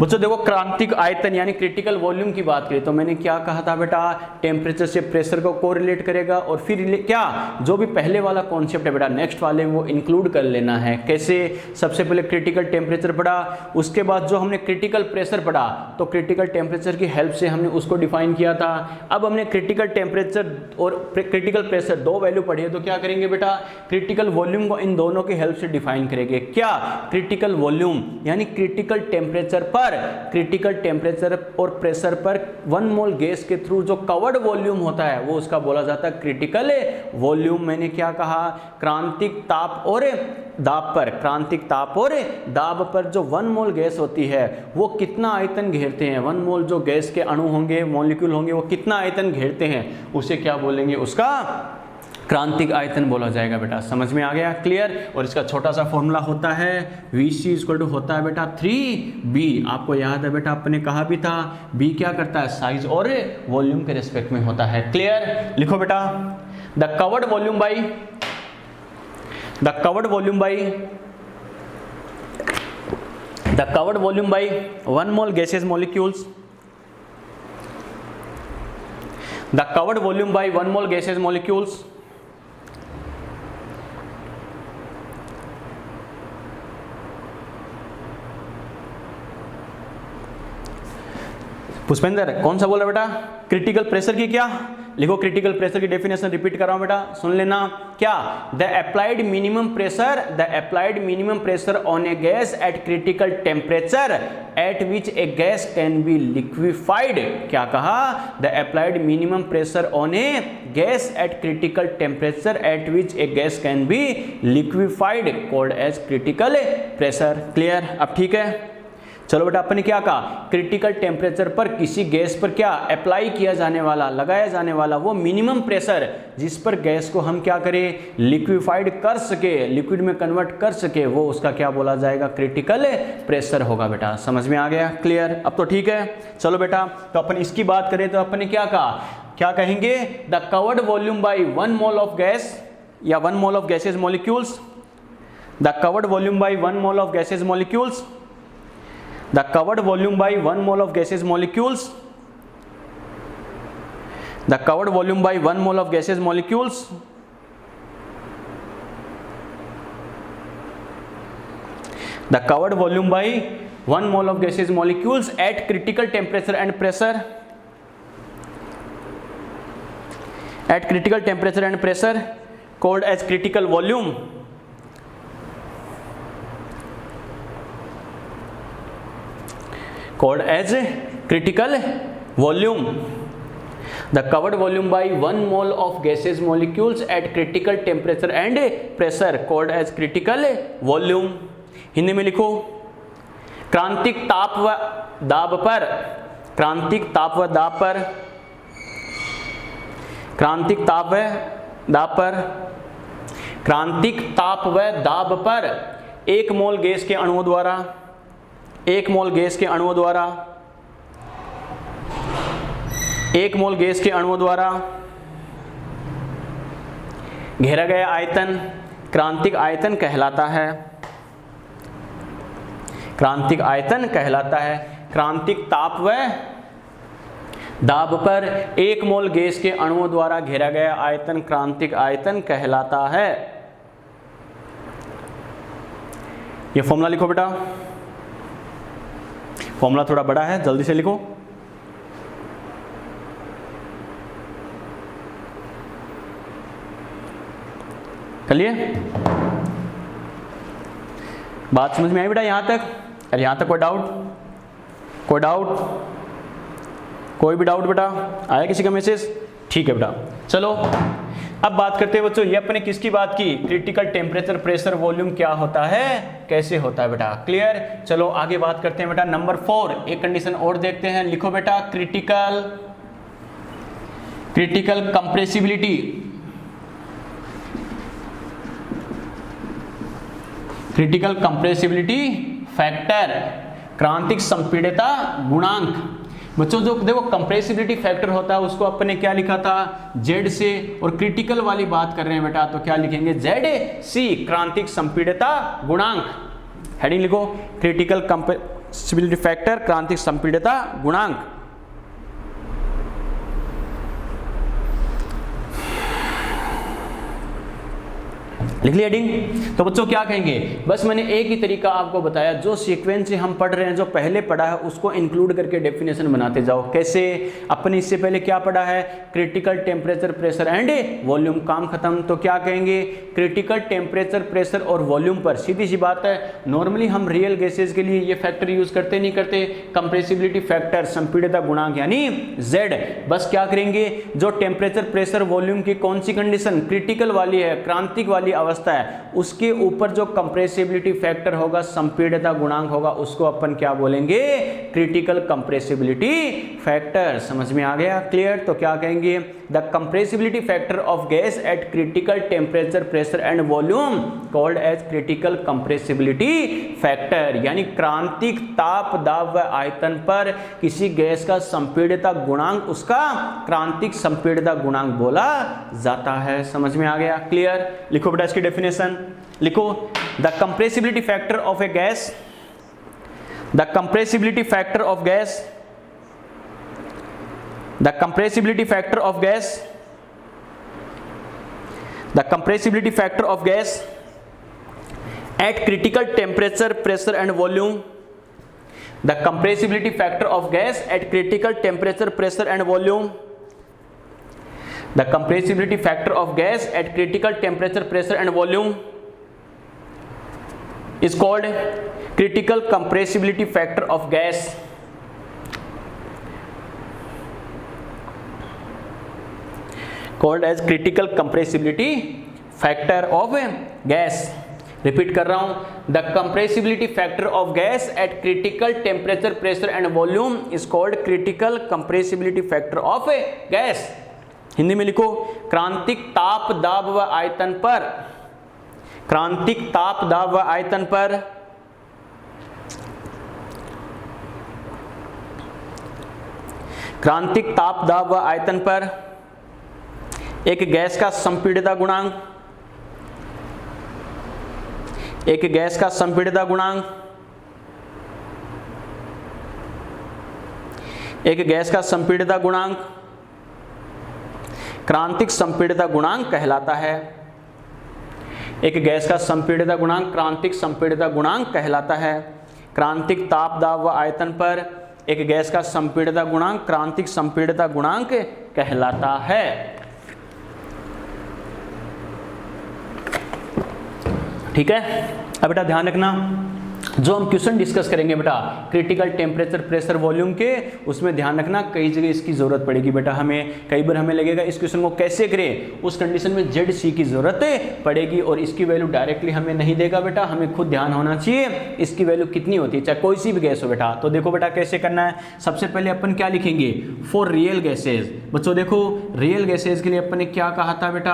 बच्चों देखो, क्रांतिक आयतन यानी क्रिटिकल वॉल्यूम की बात करें तो मैंने क्या कहा था बेटा, टेम्परेचर से प्रेशर को कोरिलेट करेगा और फिर क्या जो भी पहले वाला कॉन्सेप्ट है बेटा नेक्स्ट वाले में वो इंक्लूड कर लेना है। कैसे, सबसे पहले क्रिटिकल टेम्परेचर पढ़ा, उसके बाद जो हमने क्रिटिकल प्रेशर पढ़ा तो क्रिटिकल टेम्परेचर की हेल्प से हमने उसको डिफाइन किया था। अब हमने क्रिटिकल टेम्परेचर और क्रिटिकल प्रेशर दो वैल्यू पढ़ी है तो क्या करेंगे बेटा, क्रिटिकल वॉल्यूम को इन दोनों की हेल्प से डिफाइन करेंगे। क्या, क्रिटिकल वॉल्यूम यानी क्रिटिकल टेम्परेचर पर, क्रिटिकल टेम्परेचर और प्रेशर पर 1 मोल गैस के थ्रू जो कवर्ड वॉल्यूम होता है वो उसका बोला जाता है क्रिटिकल वॉल्यूम। मैंने क्या कहा, क्रांतिक ताप और दाब पर, क्रांतिक ताप और दाब पर जो 1 मोल गैस होती है वो कितना आयतन घेरते हैं, 1 मोल जो गैस के अणु होंगे, मॉलिक्यूल होंगे, वो कितना आयतन घेरते हैं उसे क्या बोलेंगे, उसका क्रांतिक आयतन बोला जाएगा। बेटा समझ में आ गया, क्लियर। और इसका छोटा सा फॉर्मूला होता है VC = होता है बेटा 3B। आपको याद है बेटा आपने कहा भी था, B क्या करता है, साइज और वॉल्यूम के रिस्पेक्ट में होता है। क्लियर, लिखो बेटा, the covered volume by 1 mole gaseous molecules, the covered volume by 1 mole gaseous molecules Pushpendra कौन सा बोला बेटा? क्रिटिकल प्रेशर की क्या? लिखो क्रिटिकल प्रेशर की डेफिनेशन रिपीट कर रहा हूं बेटा, सुन लेना। क्या? The applied minimum pressure on a gas at critical temperature at which a gas can be liquefied. क्या कहा? The applied minimum pressure on a gas at critical temperature at which a gas can be liquefied called as critical pressure. Clear? अब ठीक है, चलो बेटा अपन ने क्या कहा? क्रिटिकल टेम्परेचर पर किसी गैस पर क्या अप्लाई किया जाने वाला, लगाया जाने वाला वो मिनिमम प्रेशर जिस पर गैस को हम क्या करें, लिक्विफाइड कर सके, लिक्विड में कन्वर्ट कर सके, वो उसका क्या बोला जाएगा? क्रिटिकल प्रेशर होगा बेटा। समझ में आ गया? क्लियर? अब तो ठीक है। चलो बेटा, तो अपन इसकी बात करें तो अपन ने क्या कहा, क्या कहेंगे? The covered volume by 1 mole of gas या 1 mole of gases molecules, the covered volume by 1 mole of gases molecules, the covered volume by 1 mole of gaseous molecules, the covered volume by 1 mole of gaseous molecules, the covered volume by 1 mole of gaseous molecules at critical temperature and pressure, at critical temperature and pressure called as critical volume, called as critical volume. The covered volume by 1 mole of gaseous molecules at critical temperature and pressure called as critical volume. Hindi में लिखो, क्रांतिक ताप व दाब पर, क्रांतिक ताप व दाब पर, क्रांतिक ताप व दाब पर, क्रांतिक ताप व दाब पर 1 मोल गैस के अणुओं द्वारा, 1 मोल गैस के अणुओं द्वारा, 1 मोल गैस के अणुओं द्वारा घेरा गया आयतन क्रांतिक आयतन कहलाता है, क्रांतिक आयतन कहलाता है। क्रांतिक ताप व दाब पर 1 मोल गैस के अणुओं द्वारा घेरा गया आयतन क्रांतिक आयतन कहलाता है। ये फॉर्मूला लिखो बेटा, फॉर्मूला थोड़ा बड़ा है, जल्दी से लिखो। चलिए, बात समझ में आई बेटा यहां तक? अरे यहां तक कोई डाउट? कोई डाउट? कोई भी डाउट बेटा? आया किसी का मैसेज? ठीक है बेटा। चलो अब बात करते हैं बच्चों, ये अपने किसकी बात की? क्रिटिकल टेम्परेचर प्रेशर वॉल्यूम क्या होता है, कैसे होता है बेटा। क्लियर? चलो आगे बात करते हैं बेटा। नंबर 4 एक कंडीशन और देखते हैं, लिखो बेटा critical compressibility, critical compressibility factor, क्रांतिक संपीड़ितता गुणांक। बच्चों जो देखो कंप्रेसिबिलिटी फैक्टर होता है उसको अपन ने क्या लिखा था? जेड से, और क्रिटिकल वाली बात कर रहे हैं बेटा तो क्या लिखेंगे? जेड सी, क्रांतिक संपीड़ितता गुणांक। हेडिंग लिखो, क्रिटिकल कंप्रेसिबिलिटी फैक्टर, क्रांतिक संपीड़ितता गुणांक। लिख लिया हेडिंग? तो बच्चों क्या कहेंगे? बस मैंने एक ही तरीका आपको बताया, जो सीक्वेंस से हम पढ़ रहे हैं, जो पहले पढ़ा है उसको इंक्लूड करके डेफिनेशन बनाते जाओ। कैसे? अपने इससे पहले क्या पढ़ा है? Critical temperature pressure and volume, काम खत्म। तो क्या कहेंगे? क्रिटिकल टेम्परेचर प्रेशर और वॉल्यूम पर सीधी सी बात है, नॉर्मली हम रियल गैसेज के लिए ये फैक्टर यूज करते नहीं करते, कंप्रेसिबिलिटी फैक्टर, संपीड़ितता गुणांक यानी जेड। बस क्या करेंगे? जो टेम्परेचर प्रेशर वॉल्यूम की कौन सी कंडीशन क्रिटिकल वाली है, क्रांतिक वाली अवस्था है, उसके ऊपर जो कंप्रेसिबिलिटी फैक्टर होगा, संपीड़ितता गुणांक होगा, उसको अपन क्या बोलेंगे? Critical compressibility factor. समझ में आ गया? क्लियर? तो क्या कहेंगे? The compressibility factor of gas at critical temperature pressure and volume called as critical compressibility factor, यानी क्रांतिक ताप दाब व आयतन पर किसी गैस का संपीड़ितता गुणांक उसका क्रांतिक संपीड़ितता गुणांक बोला जाता है। समझ में आ गया? क्लियर? लिखो बेटा इसकी डेफिनेशन, लिखो the compressibility factor of a gas, the compressibility factor of gas, the compressibility factor of gas, the compressibility factor of gas at critical temperature pressure and volume the compressibility factor of gas at critical temperature, pressure and volume. The compressibility factor of gas at critical temperature, pressure and volume is called critical compressibility factor of gas. Called as critical compressibility factor of gas. Repeat कर रहा हूं, the compressibility factor of gas at critical temperature, pressure and volume is called critical compressibility factor of gas. Hindi में लिखो, क्रांतिक ताप, दाब व आयतन पर, क्रांतिक ताप, दाब व आयतन पर क्रांतिक ताप, दाब व आयतन पर एक गैस का संपीड़ितता गुणांक, एक गैस का संपीड़ितता गुणांक, एक गैस का संपीड़ितता गुणांक क्रांतिक संपीड़ितता गुणांक कहलाता है। एक गैस का संपीड़ितता गुणांक क्रांतिक संपीड़ितता गुणांक कहलाता है। क्रांतिक ताप, दाब व आयतन पर एक गैस का संपीड़ितता गुणांक क्रांतिक संपीड़ितता गुणांक कहलाता है। ठीक है, अब बेटा ध्यान रखना, जो हम क्वेश्चन डिस्कस करेंगे बेटा क्रिटिकल टेम्परेचर, प्रेशर, वॉल्यूम के, उसमें ध्यान रखना कई जगह इसकी जरूरत पड़ेगी बेटा। हमें कई बार हमें लगेगा इस क्वेश्चन को कैसे करें, उस कंडीशन में ZC की जरूरत पड़ेगी और इसकी वैल्यू डायरेक्टली हमें नहीं देगा बेटा, हमें खुद ध्यान होना चाहिए इसकी वैल्यू कितनी होती है, चाहे कोई सी भी गैस हो बेटा। तो देखो बेटा कैसे करना है, सबसे पहले अपन क्या लिखेंगे, फॉर रियल गैसेज। बच्चों देखो रियल गैसेज के लिए अपन ने क्या कहा था बेटा,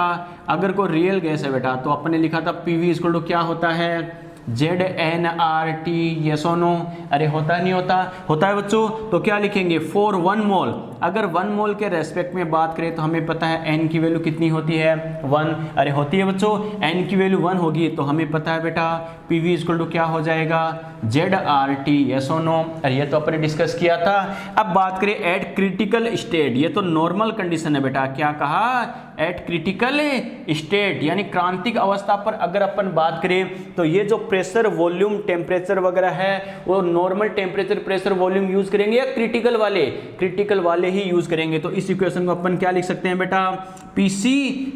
अगर कोई रियल गैस है बेटा तो अपन ने लिखा था PV इक्वल टू क्या होता है, ZnRT, यस और नो। अरे होता नहीं होता, होता है बच्चों। तो क्या लिखेंगे, फॉर 1 मोल, अगर 1 मोल के रेस्पेक्ट में बात करें तो हमें पता है n की वैल्यू कितनी होती है, 1। अरे होती है बच्चों, n की वैल्यू 1 होगी तो हमें पता है बेटा PV इक्वल टू क्या हो जाएगा, ZRT, यस और नो। अरे ये तो अपने डिस्कस किया था। अब बात करें एट क्रिटिकल स्टेट, ये तो नॉर्मल कंडीशन है बेटा, क्या कहा, एट क्रिटिकल स्टेट यानी क्रांतिक अवस्था पर अगर अपन बात करें तो ये जो प्रेशर, वॉल्यूम, टेम्परेचर वगैरह है वो normal temperature, pressure, volume use करेंगे या क्रिटिकल वाले, क्रिटिकल वाले ही यूज करेंगे। तो इस इक्वेशन को अपन क्या लिख सकते हैं बेटा, PC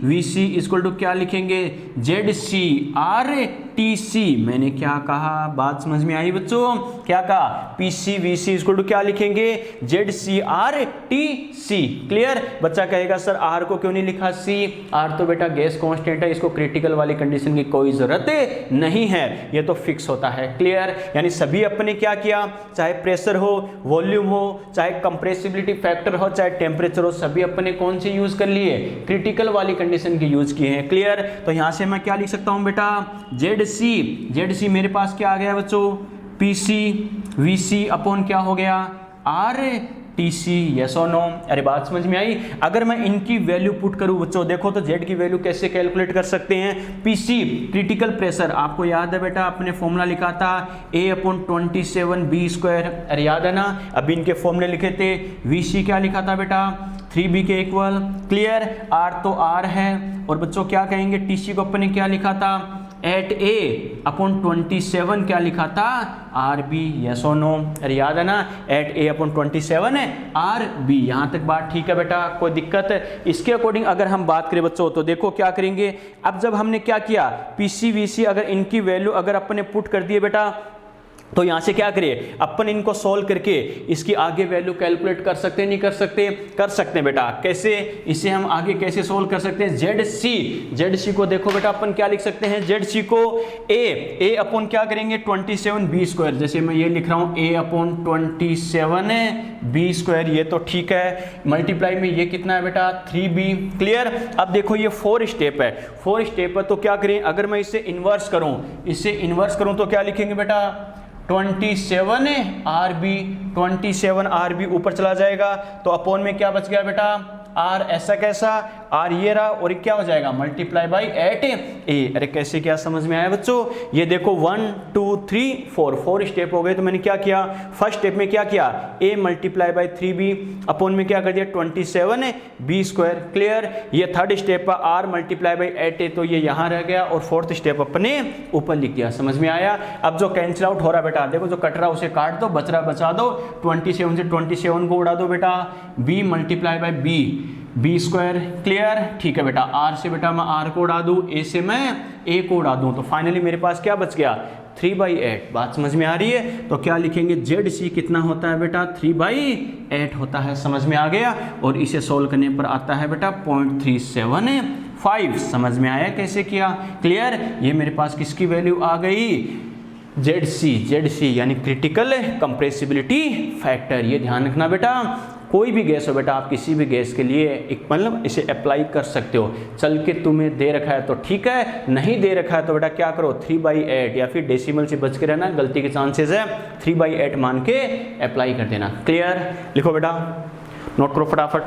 VC इक्वल टू क्या लिखेंगे, ZCRTC। मैंने क्या कहा, बात समझ में आई बच्चों, क्या कहा, PC VC इक्वल टू क्या लिखेंगे, ZCRTC। क्लियर। बच्चा कहेगा सर R को क्यों नहीं लिखा C, R तो बेटा गैस कांस्टेंट है, इसको क्रिटिकल वाली कंडीशन की कोई जरूरत नहीं है, ये तो फिक्स होता है। क्लियर। यानी सभी अपने क्या किया, चाहे प्रेशर हो, वॉल्यूम हो, चाहे कंप्रेसिबिलिटी फैक्टर हो, चाहे टेम्परेचर हो, सभी अपने कौन से यूज कर लिए, क्रिटिकल वाली कंडीशन के यूज किए हैं। क्लियर। तो यहां से मैं क्या लिख सकता हूं बेटा, ZC मेरे पास क्या आ गया बच्चों, PC VC अपॉन क्या हो गया, RTC, यस और नो। अरे बात समझ में आई। अगर मैं इनकी वैल्यू पुट करूं बच्चों, देखो तो Z की वैल्यू कैसे कैलकुलेट कर सकते हैं, PC क्रिटिकल प्रेशर, आपको याद है बेटा अपने फॉर्मूला लिखा था A/27B²। अरे याद है ना, अभी इनके फॉर्मूले लिखे थे, VC क्या लिखा था बेटा, 3B के इक्वल। क्लियर। R तो R है, और बच्चों क्या कहेंगे, TC को अपने क्या लिखा था, एट A/27 क्या लिखा था, RB, यस और नो। अरे याद है ना, एट A/27 है RB। यहां तक बात ठीक है बेटा, कोई दिक्कत। इसके अकॉर्डिंग अगर हम बात करें बच्चों तो देखो क्या करेंगे, अब जब हमने क्या किया, PC VC अगर इनकी वैल्यू अगर अपने पुट कर दिए बेटा, तो यहां से क्या करिए, अपन इनको सोल्व करके इसकी आगे वैल्यू कैलकुलेट कर सकते हैं, नहीं कर सकते, कर सकते हैं बेटा। कैसे, इसे हम आगे कैसे सोल्व कर सकते हैं, ZC को देखो बेटा अपन क्या लिख सकते हैं, ZC को A अपॉन क्या करेंगे, 27B²। जैसे मैं ये लिख रहा हूं A/27B², ये तो ठीक है। मल्टीप्लाई में ये कितना है बेटा, 3B। क्लियर। अब देखो ये 4 स्टेप है, 4 स्टेप है, तो क्या करें, अगर मैं इसे इन्वर्स करूं, तो क्या लिखेंगे बेटा, 27RB ऊपर चला जाएगा, तो अपॉन में क्या बच गया बेटा, आर ऐसा कैसा, आर ये रहा और क्या हो जाएगा मल्टीप्लाई बाई 8a। अरे कैसे, क्या समझ में आया बच्चों? ये देखो 1 2 3 4 स्टेप हो गए। तो मैंने क्या किया, फर्स्ट स्टेप में क्या किया, a multiply by 3b upon में क्या कर दिया 27b स्क्वायर। क्लियर। ये थर्ड स्टेप पर r मल्टीप्लाई बाई 8a, तो ये यहाँ रह गया और फोर्थ स्टेप अपने ऊपर लिख दिया। समझ में आया? अब जो कैंसिल आउट हो रहा है बेटा, देखो जो कट रहा है उसे काट दो, बच रहा बचा दो, 27 से 27 को उड़ा दो बेटा, b multiply by b square. Clear. ठीक है बेटा, आर से बेटा मैं आर को उड़ा दूं, ए से मैं ए को उड़ा दूं, तो फाइनली मेरे पास क्या बच गया 3/8। बात समझ में आ रही है? तो क्या लिखेंगे, जेड सी कितना होता है बेटा 3/8 होता है। समझ में आ गया? और इसे सोल्व करने पर आता है बेटा 0.375। समझ में आया कैसे किया? क्लियर। ये मेरे पास किसकी वैल्यू आ गई, जेड सी यानी क्रिटिकल कंप्रेसिबिलिटी फैक्टर। ये ध्यान रखना बेटा, कोई भी गैस हो बेटा, आप किसी भी गैस के लिए एक मतलब इसे अप्लाई कर सकते हो। चल के तुम्हें दे रखा है तो ठीक है, नहीं दे रखा है तो बेटा क्या करो 3/8 या फिर डेसिमल से बच के रहना, गलती के चांसेस है 3/8 मान के अप्लाई कर देना। क्लियर। लिखो बेटा, नोट करो फटाफट।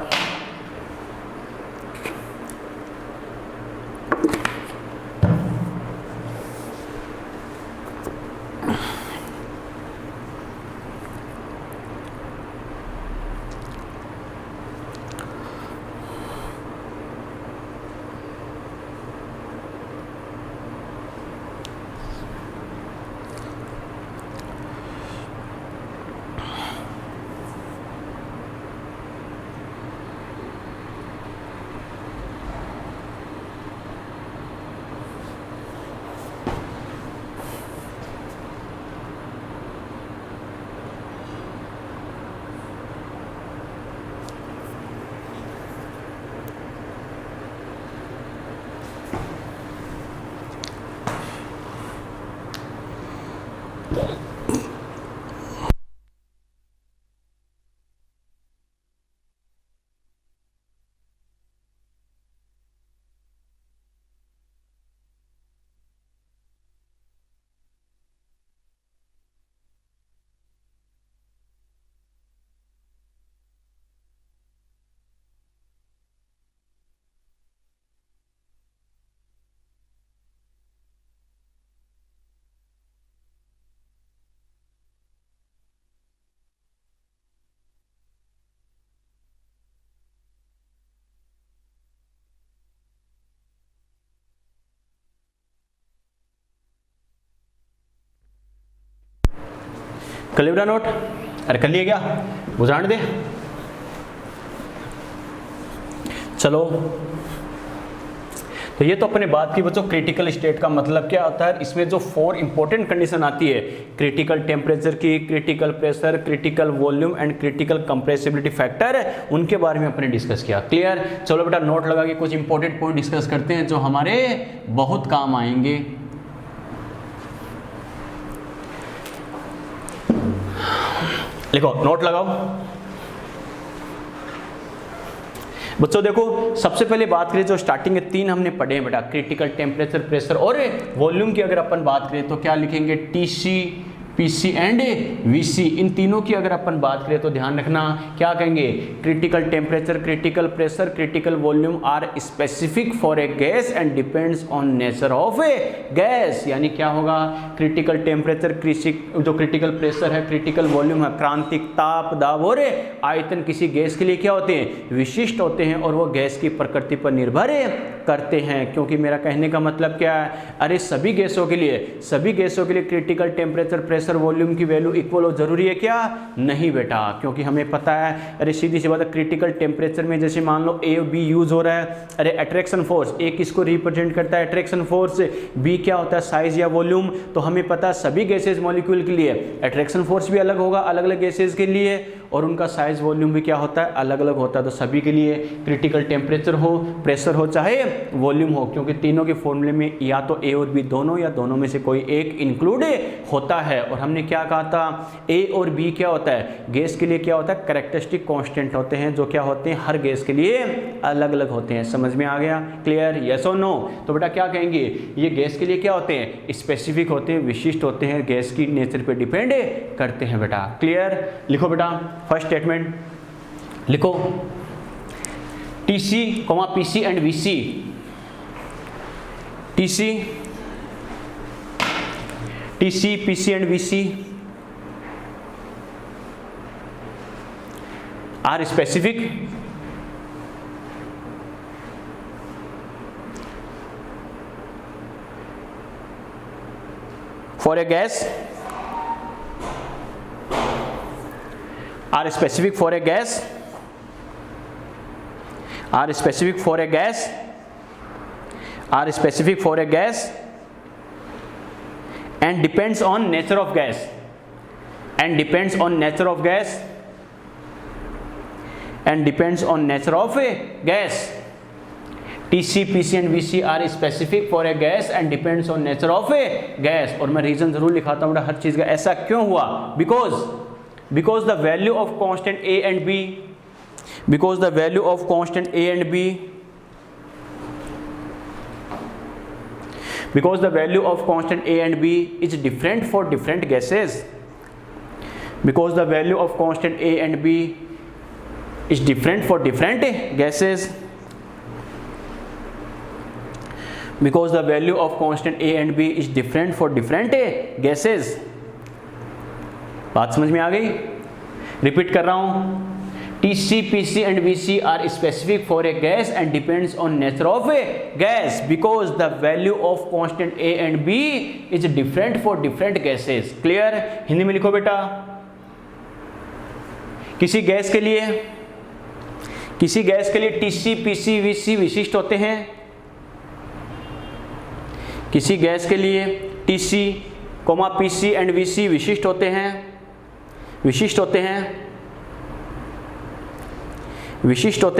कर लिया बेटा नोट? अरे कर लिया क्या? बुझाने दे। चलो, तो ये तो अपने बात की बच्चों क्रिटिकल स्टेट का मतलब क्या होता है। इसमें जो 4 इंपॉर्टेंट कंडीशन आती है, क्रिटिकल टेम्परेचर की, critical pressure, critical volume and critical compressibility factor, उनके बारे में अपने डिस्कस किया। क्लियर। चलो बेटा नोट लगा के कुछ इंपॉर्टेंट पॉइंट डिस्कस करते हैं जो हमारे बहुत काम आएंगे। लिखो, नोट लगाओ बच्चों। देखो सबसे पहले बात करें, जो स्टार्टिंग के 3 हमने पढ़े हैं बेटा, क्रिटिकल टेम्परेचर, प्रेशर और वॉल्यूम की अगर अपन बात करें तो क्या लिखेंगे, टीसी, पीसी एंड वीसी। इन तीनों की अगर अपन बात करें तो ध्यान रखना क्या कहेंगे, critical temperature, critical pressure, critical volume are specific for a gas and depends on nature of a gas. यानी क्या होगा, क्रिटिकल टेम्परेचर, जो क्रिटिकल प्रेशर है, क्रिटिकल वॉल्यूम है, क्रांतिक ताप, दाब और आयतन किसी गैस के लिए क्या होते हैं, विशिष्ट होते हैं और वो गैस की प्रकृति पर निर्भर करते हैं। क्योंकि मेरा कहने का मतलब क्या है, अरे सभी गैसों के लिए क्रिटिकल टेम्परेचर, प्रेशर, वॉल्यूम की वैल्यू इक्वल हो जरूरी है क्या? नहीं बेटा, क्योंकि हमें पता है, अरे सीधी सी बात है, क्रिटिकल टेम्परेचर में जैसे मान लो ए और बी यूज हो रहा है, अरे अट्रैक्शन फोर्स ए किसको रिप्रेजेंट करता है, अट्रैक्शन फोर्स, बी क्या होता है, साइज या वॉल्यूम। तो हमें पता है सभी गैसेज मॉलिक्यूल के लिए अट्रैक्शन फोर्स भी अलग होगा अलग अलग गैसेज के लिए, और उनका साइज वॉल्यूम भी क्या होता है, अलग अलग होता है। तो सभी के लिए क्रिटिकल टेम्परेचर हो, प्रेशर हो, चाहे वॉल्यूम हो, क्योंकि तीनों के फॉर्मूले में या तो ए और बी दोनों या दोनों में से कोई एक इंक्लूड होता है। और हमने क्या कहा था, ए और बी क्या होता है, गैस के लिए क्या होता है, कैरेक्टरिस्टिक कांस्टेंट होते हैं, जो क्या होते हैं, हर गैस के लिए अलग अलग होते हैं। समझ में आ गया? क्लियर, यस और नो? तो बेटा क्या कहेंगे, ये गैस के लिए क्या होते हैं, स्पेसिफिक होते हैं, विशिष्ट होते हैं, गैस की नेचर पे डिपेंड करते हैं बेटा। क्लियर। लिखो बेटा फर्स्ट स्टेटमेंट, लिखो TC, PC and VC, TC, PC and VC are specific for a gas, are specific for a gas, are specific for a gas, are specific for a gas and depends on nature of gas, and depends on nature of gas, and depends on nature of a gas. TC, PC and VC are specific for a gas and depends on nature of a gas. और मैं reason जरूर लिखाता हूँ हर चीज का, ऐसा क्यों हुआ? Because the value of constant A and B, because the value of constant A and B, because the value of constant A and B is different for different gases, because the value of constant A and B is different for different gases, because the value of constant A and B is different for different gases. बात समझ में आ गई? Repeat कर रहा हूं, TC, PC and VC are specific for a gas and depends on nature of a gas because the value of constant A and B is different for different gases. Clear? Hindi में लिखो बेटा, किसी gas के लिए TC, PC, VC विशिष्ट होते हैं, किसी गैस के लिए TC, PC and VC विशिष्ट होते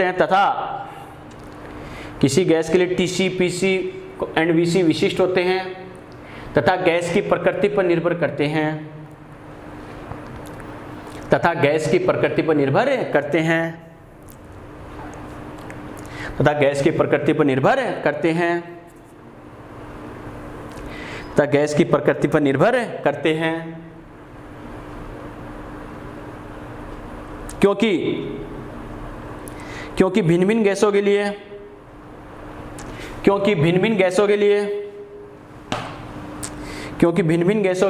हैं, तथा किसी गैस के लिए TC, PC and VC विशिष्ट होते हैं तथा गैस की प्रकृति पर निर्भर करते हैं, तथा गैस की प्रकृति पर निर्भर करते हैं, तथा गैस की प्रकृति पर निर्भर करते हैं, तथा गैस की प्रकृति पर निर्भर करते हैं, क्योंकि भिन्न-भिन्न गैसों के लिए, क्योंकि भिन्न-भिन्न गैसों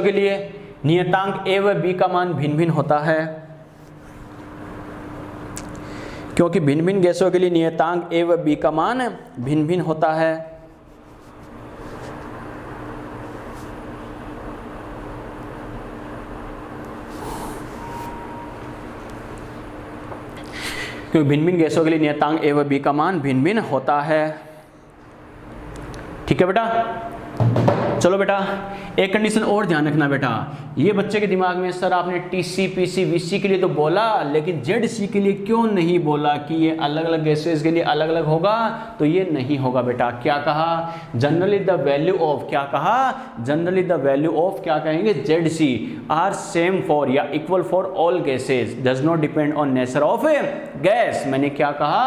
के लिए नियतांक A व B का मान भिन्न-भिन्न होता है, क्योंकि भिन्न-भिन्न गैसों के लिए नियतांक A व B का मान भिन्न-भिन्न होता है, क्योंकि भिन्न-भिन्न गैसों के लिए नियतांक A व B का मान भिन्न-भिन्न होता है। ठीक है बेटा, चलो बेटा एक कंडीशन और ध्यान रखना बेटा, ये बच्चे के दिमाग में सर आपने TC, PC, VC के लिए तो बोला लेकिन ZC के लिए क्यों नहीं बोला कि ये अलग अलग गैसेस के लिए अलग अलग होगा? तो ये नहीं होगा बेटा। क्या कहा? जनरली द वैल्यू ऑफ, क्या कहा? जनरली द वैल्यू ऑफ क्या कहेंगे? ZC आर सेम फॉर या equal for all gases, does not depend on nature of a gas. मैंने क्या कहा?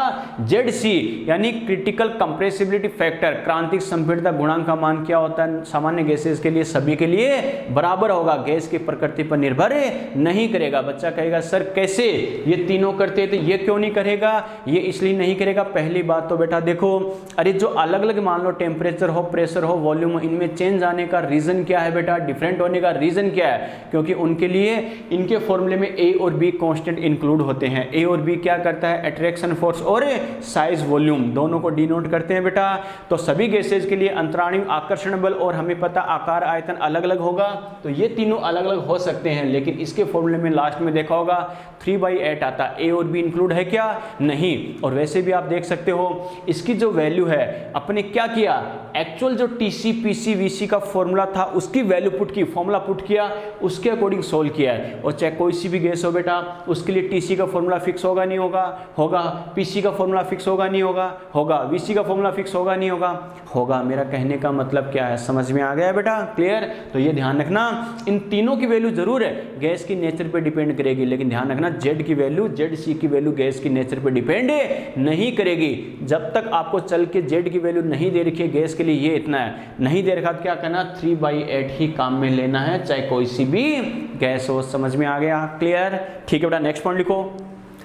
ZC यानी क्रिटिकल कंप्रेसिबिलिटी फैक्टर, क्रांतिक संपीड़ितता गुणांक का मान क्या होता है? सामान्य गैसेस के लिए सभी के लिए बराबर होगा, गैस की प्रकृति पर निर्भर नहीं करेगा। बच्चा कहेगा सर कैसे, ये तीनों करते तो ये क्यों नहीं करेगा? ये इसलिए नहीं करेगा। पहली बात तो बेटा देखो, अरे जो अलग अलग मान लो टेम्परेचर हो, प्रेशर हो, वॉल्यूम हो, इनमें चेंज आने का रीजन क्या है बेटा? डिफरेंट होने का रीजन क्या है? क्योंकि उनके लिए इनके फॉर्मूले में A और B कांस्टेंट इंक्लूड होते हैं। A और B क्या करता है? अट्रैक्शन फोर्स और साइज वॉल्यूम दोनों को डिनोट करते हैं बेटा। तो सभी गैसेज के लिए अंतराणु आकर्षण बल और हमें पता आकार आयतन अलग अलग होगा, तो ये तीनों अलग अलग हो सकते हैं। लेकिन इसके फॉर्मूले में लास्ट में देखा होगा 3/8 आता। A और B इंक्लूड है क्या? नहीं। और वैसे भी आप देख सकते हो इसकी जो वैल्यू है अपने क्या किया, एक्चुअल जो TC, PC, VC का फॉर्मूला था उसकी वैल्यू पुट की, फॉर्मूला पुट किया, उसके अकॉर्डिंग सोल्व किया है। और चाहे कोई सी भी गैस हो बेटा, उसके लिए TC का फॉर्मूला फिक्स होगा नहीं होगा? होगा। PC का फॉर्मूला फिक्स होगा नहीं होगा? होगा। VC का फॉर्मूला फिक्स होगा नहीं होगा? होगा। मेरा कहने का मतलब क्या है, समझ में आ गया बेटा? क्लियर? तो ये ध्यान रखना, इन तीनों की वैल्यू जरूर है गैस की नेचर पे डिपेंड करेगी, लेकिन ध्यान रखना Z की वैल्यू, ZC की वैल्यू गैस की नेचर पे डिपेंड नहीं करेगी। जब तक आपको चल के Z की वैल्यू नहीं दे रखी है गैस के लिए ये इतना है, नहीं दे रखा तो क्या करना? 3/8 ही काम में लेना है, चाहे कोई सी भी गैस हो। समझ में आ गया? क्लियर? ठीक है बेटा, नेक्स्ट पॉइंट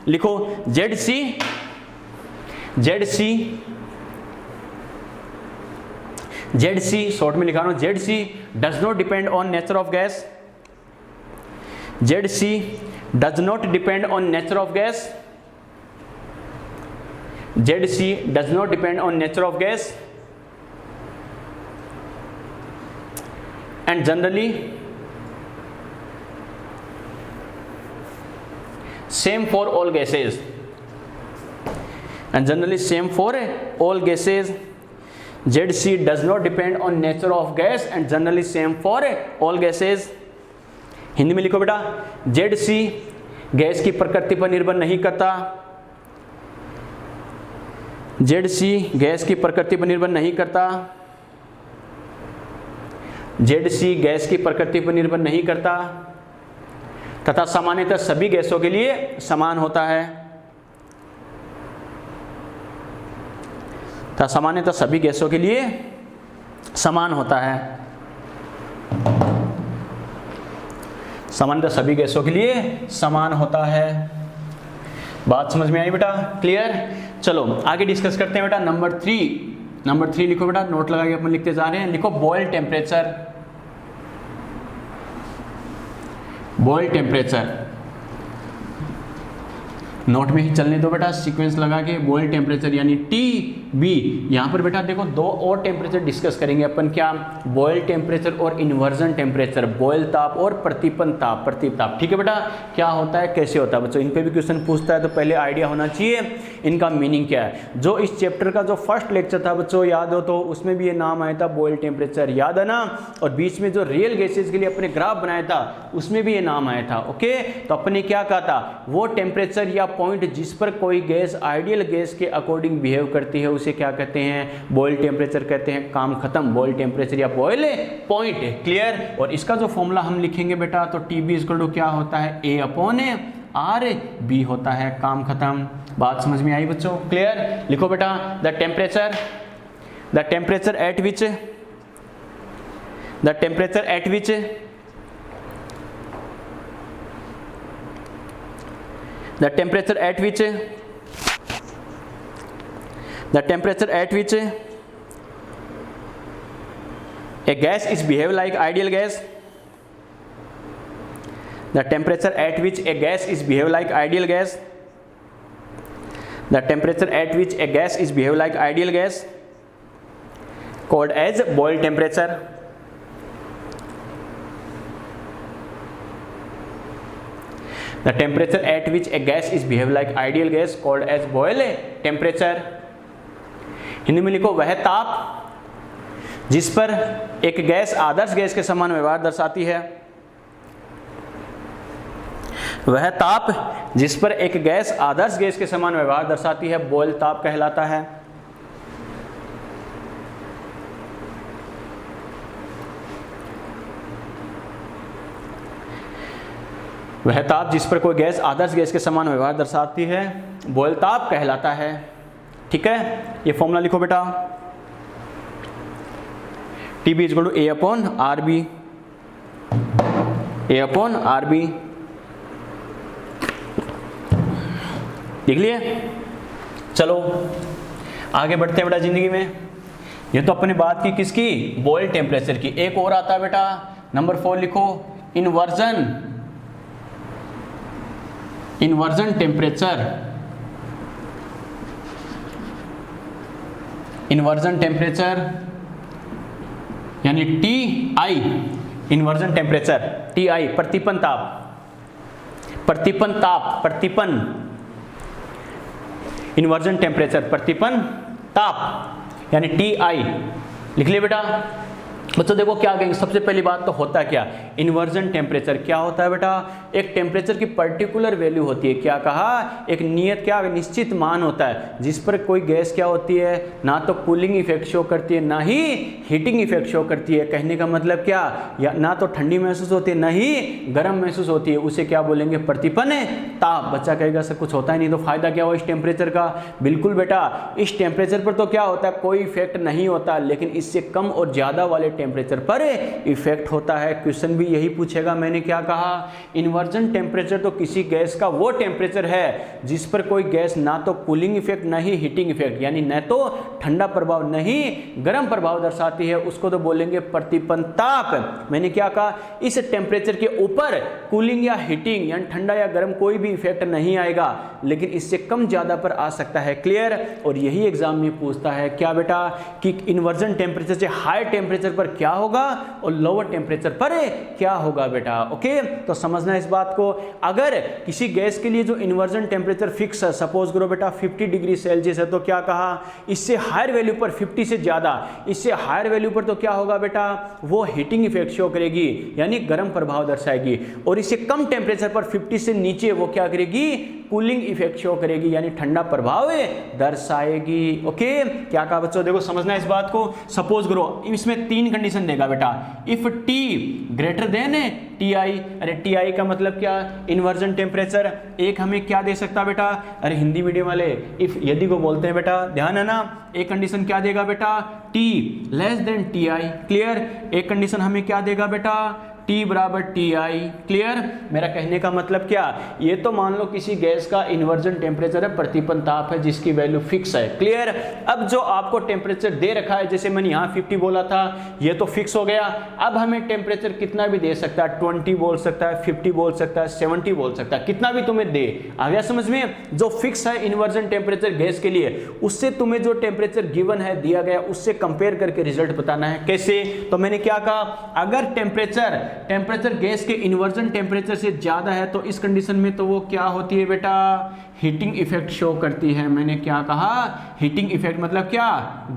लिखो। ZC ZC शॉर्ट में लिखा रहा हूं, ZC does not depend on nature of gas, ZC does not depend on nature of gas, ZC does not depend on nature of gas and generally same for all gases, and generally same for all gases. ZC does not depend on nature of gas and generally same for all gases. Hindi में लिखो बेटा, ZC gas की प्रकृति पर निर्भर नहीं करता, ZC gas की प्रकृति पर निर्भर नहीं करता, ZC गैस की प्रकृति पर निर्भर नहीं करता तथा सामान्यतः सभी गैसों के लिए समान होता है, तथा सामान्यतः सभी गैसों के लिए समान होता है, सामान्यतः सभी गैसों के लिए समान होता है। बात समझ में आई बेटा? क्लियर? चलो आगे डिस्कस करते हैं बेटा। नंबर थ्री लिखो बेटा, नोट लगा के अपन लिखते जा रहे हैं। लिखो बॉयल टेम्परेचर, नोट में ही चलने दो बेटा, सीक्वेंस लगा के। बॉयल टेम्परेचर यानी TB। यहाँ पर बेटा देखो दो और टेम्परेचर डिस्कस करेंगे अपन, क्या? बॉयल टेम्परेचर और इन्वर्जन टेम्परेचर, बॉयल ताप और प्रतिपन ताप, ठीक है बेटा? क्या होता है, कैसे होता है बच्चों, इन पे भी क्वेश्चन पूछता है, तो पहले आइडिया होना चाहिए इनका मीनिंग क्या है। जो इस चैप्टर का जो फर्स्ट लेक्चर था बच्चों, याद हो तो उसमें भी ये नाम आया था बॉयल टेम्परेचर, याद है ना? और बीच में जो रियल गैसेज के लिए अपने ग्राफ बनाया था उसमें भी ये नाम आया था। ओके, तो अपने क्या कहा था, वो टेम्परेचर या पॉइंट जिस पर कोई गैस आइडियल गैस के अकॉर्डिंग बिहेव करती है उसे क्या कहते हैं, बॉयल टेम्परेचर कहते हैं। काम खत्म, बॉयल टेम्परेचर या बॉयल पॉइंट। क्लियर? और इसका जो फॉर्मूला हम लिखेंगे बेटा, तो TB = क्या होता है, A/RB होता है। काम खत्म। बात समझ में आई बच्चों? क्लियर? लिखो बेटा, the temperature at which the temperature at which a gas is behave like ideal gas, the temperature at which a gas is behave like ideal gas, the temperature at which a gas is behave like ideal gas called as boil temperature. The temperature at which a gas is behave like ideal gas called as boil temperature. Hindi में लिखो, वह ताप जिस पर एक gas आदर्श gas के समान व्यवहार दर्शाती है, वह ताप जिस पर एक गैस आदर्श गैस के समान व्यवहार दर्शाती है बॉयल ताप कहलाता है। वह ताप जिस पर कोई गैस आदर्श गैस के समान व्यवहार दर्शाती है बॉयल ताप कहलाता है। ठीक है, ये फॉर्मूला लिखो बेटा, TB = A/RB, A/RB। देख लिए? चलो आगे बढ़ते हैं बेटा जिंदगी में। ये तो अपने बात की किसकी, बॉयल टेम्परेचर की। एक और आता है बेटा, नंबर 4 लिखो, इन्वर्जन टेम्परेचर यानी TI, इन्वर्जन टेम्परेचर, TI प्रतिपन इन्वर्जन टेम्परेचर प्रतिपन ताप यानी TI। लिख लिया बेटा? बच्चों देखो क्या कहेंगे, सबसे पहली बात तो होता क्या, इन्वर्जन टेम्परेचर क्या होता है बेटा, एक टेम्परेचर की पर्टिकुलर वैल्यू होती है। क्या कहा, एक निश्चित मान होता है जिस पर कोई गैस क्या होती है, ना तो कूलिंग इफेक्ट शो करती है ना ही हीटिंग इफेक्ट शो करती है। कहने का मतलब क्या, या ना तो ठंडी महसूस होती है ना ही गर्म महसूस होती है, उसे क्या बोलेंगे, प्रतिपन ताप। बच्चा कहेगा सर कुछ होता ही नहीं, तो फायदा क्या हुआ इस टेम्परेचर का। बिल्कुल बेटा, इस टेम्परेचर पर तो क्या होता है, कोई इफेक्ट नहीं होता, लेकिन इससे कम और ज़्यादा वाले टेम्परेचर पर इफेक्ट होता है। क्वेश्चन भी यही पूछेगा। मैंने क्या कहा, इन्वर्जन टेम्परेचर तो किसी गैस का वो टेम्परेचर है जिस पर कोई गैस ना तो कूलिंग इफेक्ट ना ही हीटिंग इफेक्ट, यानी न तो ठंडा प्रभाव न ही गर्म प्रभाव दर्शाती है, उसको तो बोलेंगे प्रतिपन्न ताप। मैंने क्या कहा, इस टेम्परेचर के ऊपर कूलिंग या हीटिंग यानी ठंडा या गर्म कोई भी इफेक्ट नहीं आएगा, लेकिन इससे कम ज्यादा पर आ सकता है। क्लियर। और यही एग्जाम में पूछता है क्या बेटा कि इन्वर्जन टेम्परेचर से हाई टेम्परेचर पर क्या होगा और लोअर टेम्परेचर पर क्या होगा बेटा। ओके, तो समझना इस बात को। अगर किसी गैस के लिए जो इन्वर्जन टेम्परेचर फिक्स है, सपोज करो बेटा 50 डिग्री सेल्सियस है, तो क्या कहा, इससे हायर वैल्यू पर 50 से ज्यादा, इससे हायर वैल्यू पर तो क्या होगा बेटा, वो हीटिंग इफेक्ट शो करेगी यानी गर्म प्रभाव दर्शाएगी, और इससे कम टेम्परेचर पर 50 से नीचे वो क्या करेगी, कूलिंग इफेक्ट शो करेगी यानी ठंडा प्रभाव दर्शाएगी। ओके, क्या कहा बच्चों, देखो समझना इस बात को। सपोज करो इसमें 3 कंडीशन देगा बेटा, if T greater than Ti। अरे Ti का मतलब क्या, इन्वर्जन टेम्परेचर। एक हमें क्या दे सकता बेटा, अरे हिंदी मीडियम वाले इफ यदि को बोलते हैं बेटा, ध्यान है ना। एक कंडीशन क्या देगा बेटा, T less than Ti। Clear. एक कंडीशन हमें क्या देगा बेटा, T बराबर Ti। क्लियर। मेरा कहने का मतलब क्या, ये तो मान लो किसी गैस का इन्वर्जन टेम्परेचर है, प्रतिपन्न ताप है जिसकी वैल्यू फिक्स है। क्लियर। अब जो आपको टेम्परेचर दे रखा है, जैसे मैंने यहाँ 50 बोला था, ये तो फिक्स हो गया। अब हमें टेम्परेचर कितना भी दे सकता है, 20 बोल सकता है, 50 बोल सकता है, 70 बोल सकता है, कितना भी तुम्हें दे। आ गया समझ में। जो फिक्स है इन्वर्जन टेम्परेचर गैस के लिए, उससे तुम्हें जो टेम्परेचर गिवन है, दिया गया, उससे कंपेयर करके रिजल्ट बताना है। कैसे, तो मैंने क्या कहा, अगर टेम्परेचर गैस के इन्वर्जन टेम्परेचर से ज्यादा है तो इस कंडीशन में तो वो क्या होती है बेटा, हीटिंग इफेक्ट शो करती है। मैंने क्या कहा, हीटिंग इफेक्ट मतलब क्या,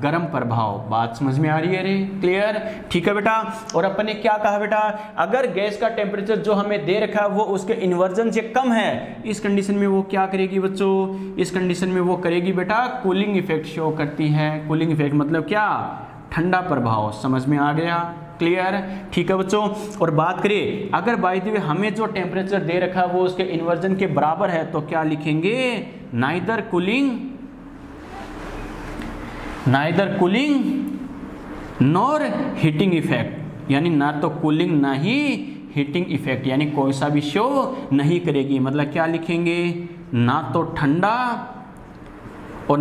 गर्म प्रभाव। बात समझ में आ रही है रे। क्लियर। ठीक है बेटा। और अपन ने क्या कहा बेटा, अगर गैस का टेम्परेचर जो हमें दे रखा है वो उसके इन्वर्जन से कम है, इस कंडीशन में वो क्या करेगी बच्चों, इस कंडीशन में वो करेगी बेटा कूलिंग इफेक्ट शो करती है। कूलिंग इफेक्ट मतलब क्या, ठंडा प्रभाव। समझ में आ गया। क्लियर। ठीक है बच्चों। और बात करें अगर बाय द वे हमें जो टेम्परेचर दे रखा है वो उसके इन्वर्जन के बराबर है, तो क्या लिखेंगे, neither cooling nor heating effect, यानी ना तो कूलिंग ना ही हीटिंग इफेक्ट, यानी कोई सा भी शो नहीं करेगी। मतलब क्या लिखेंगे, ना तो ठंडा और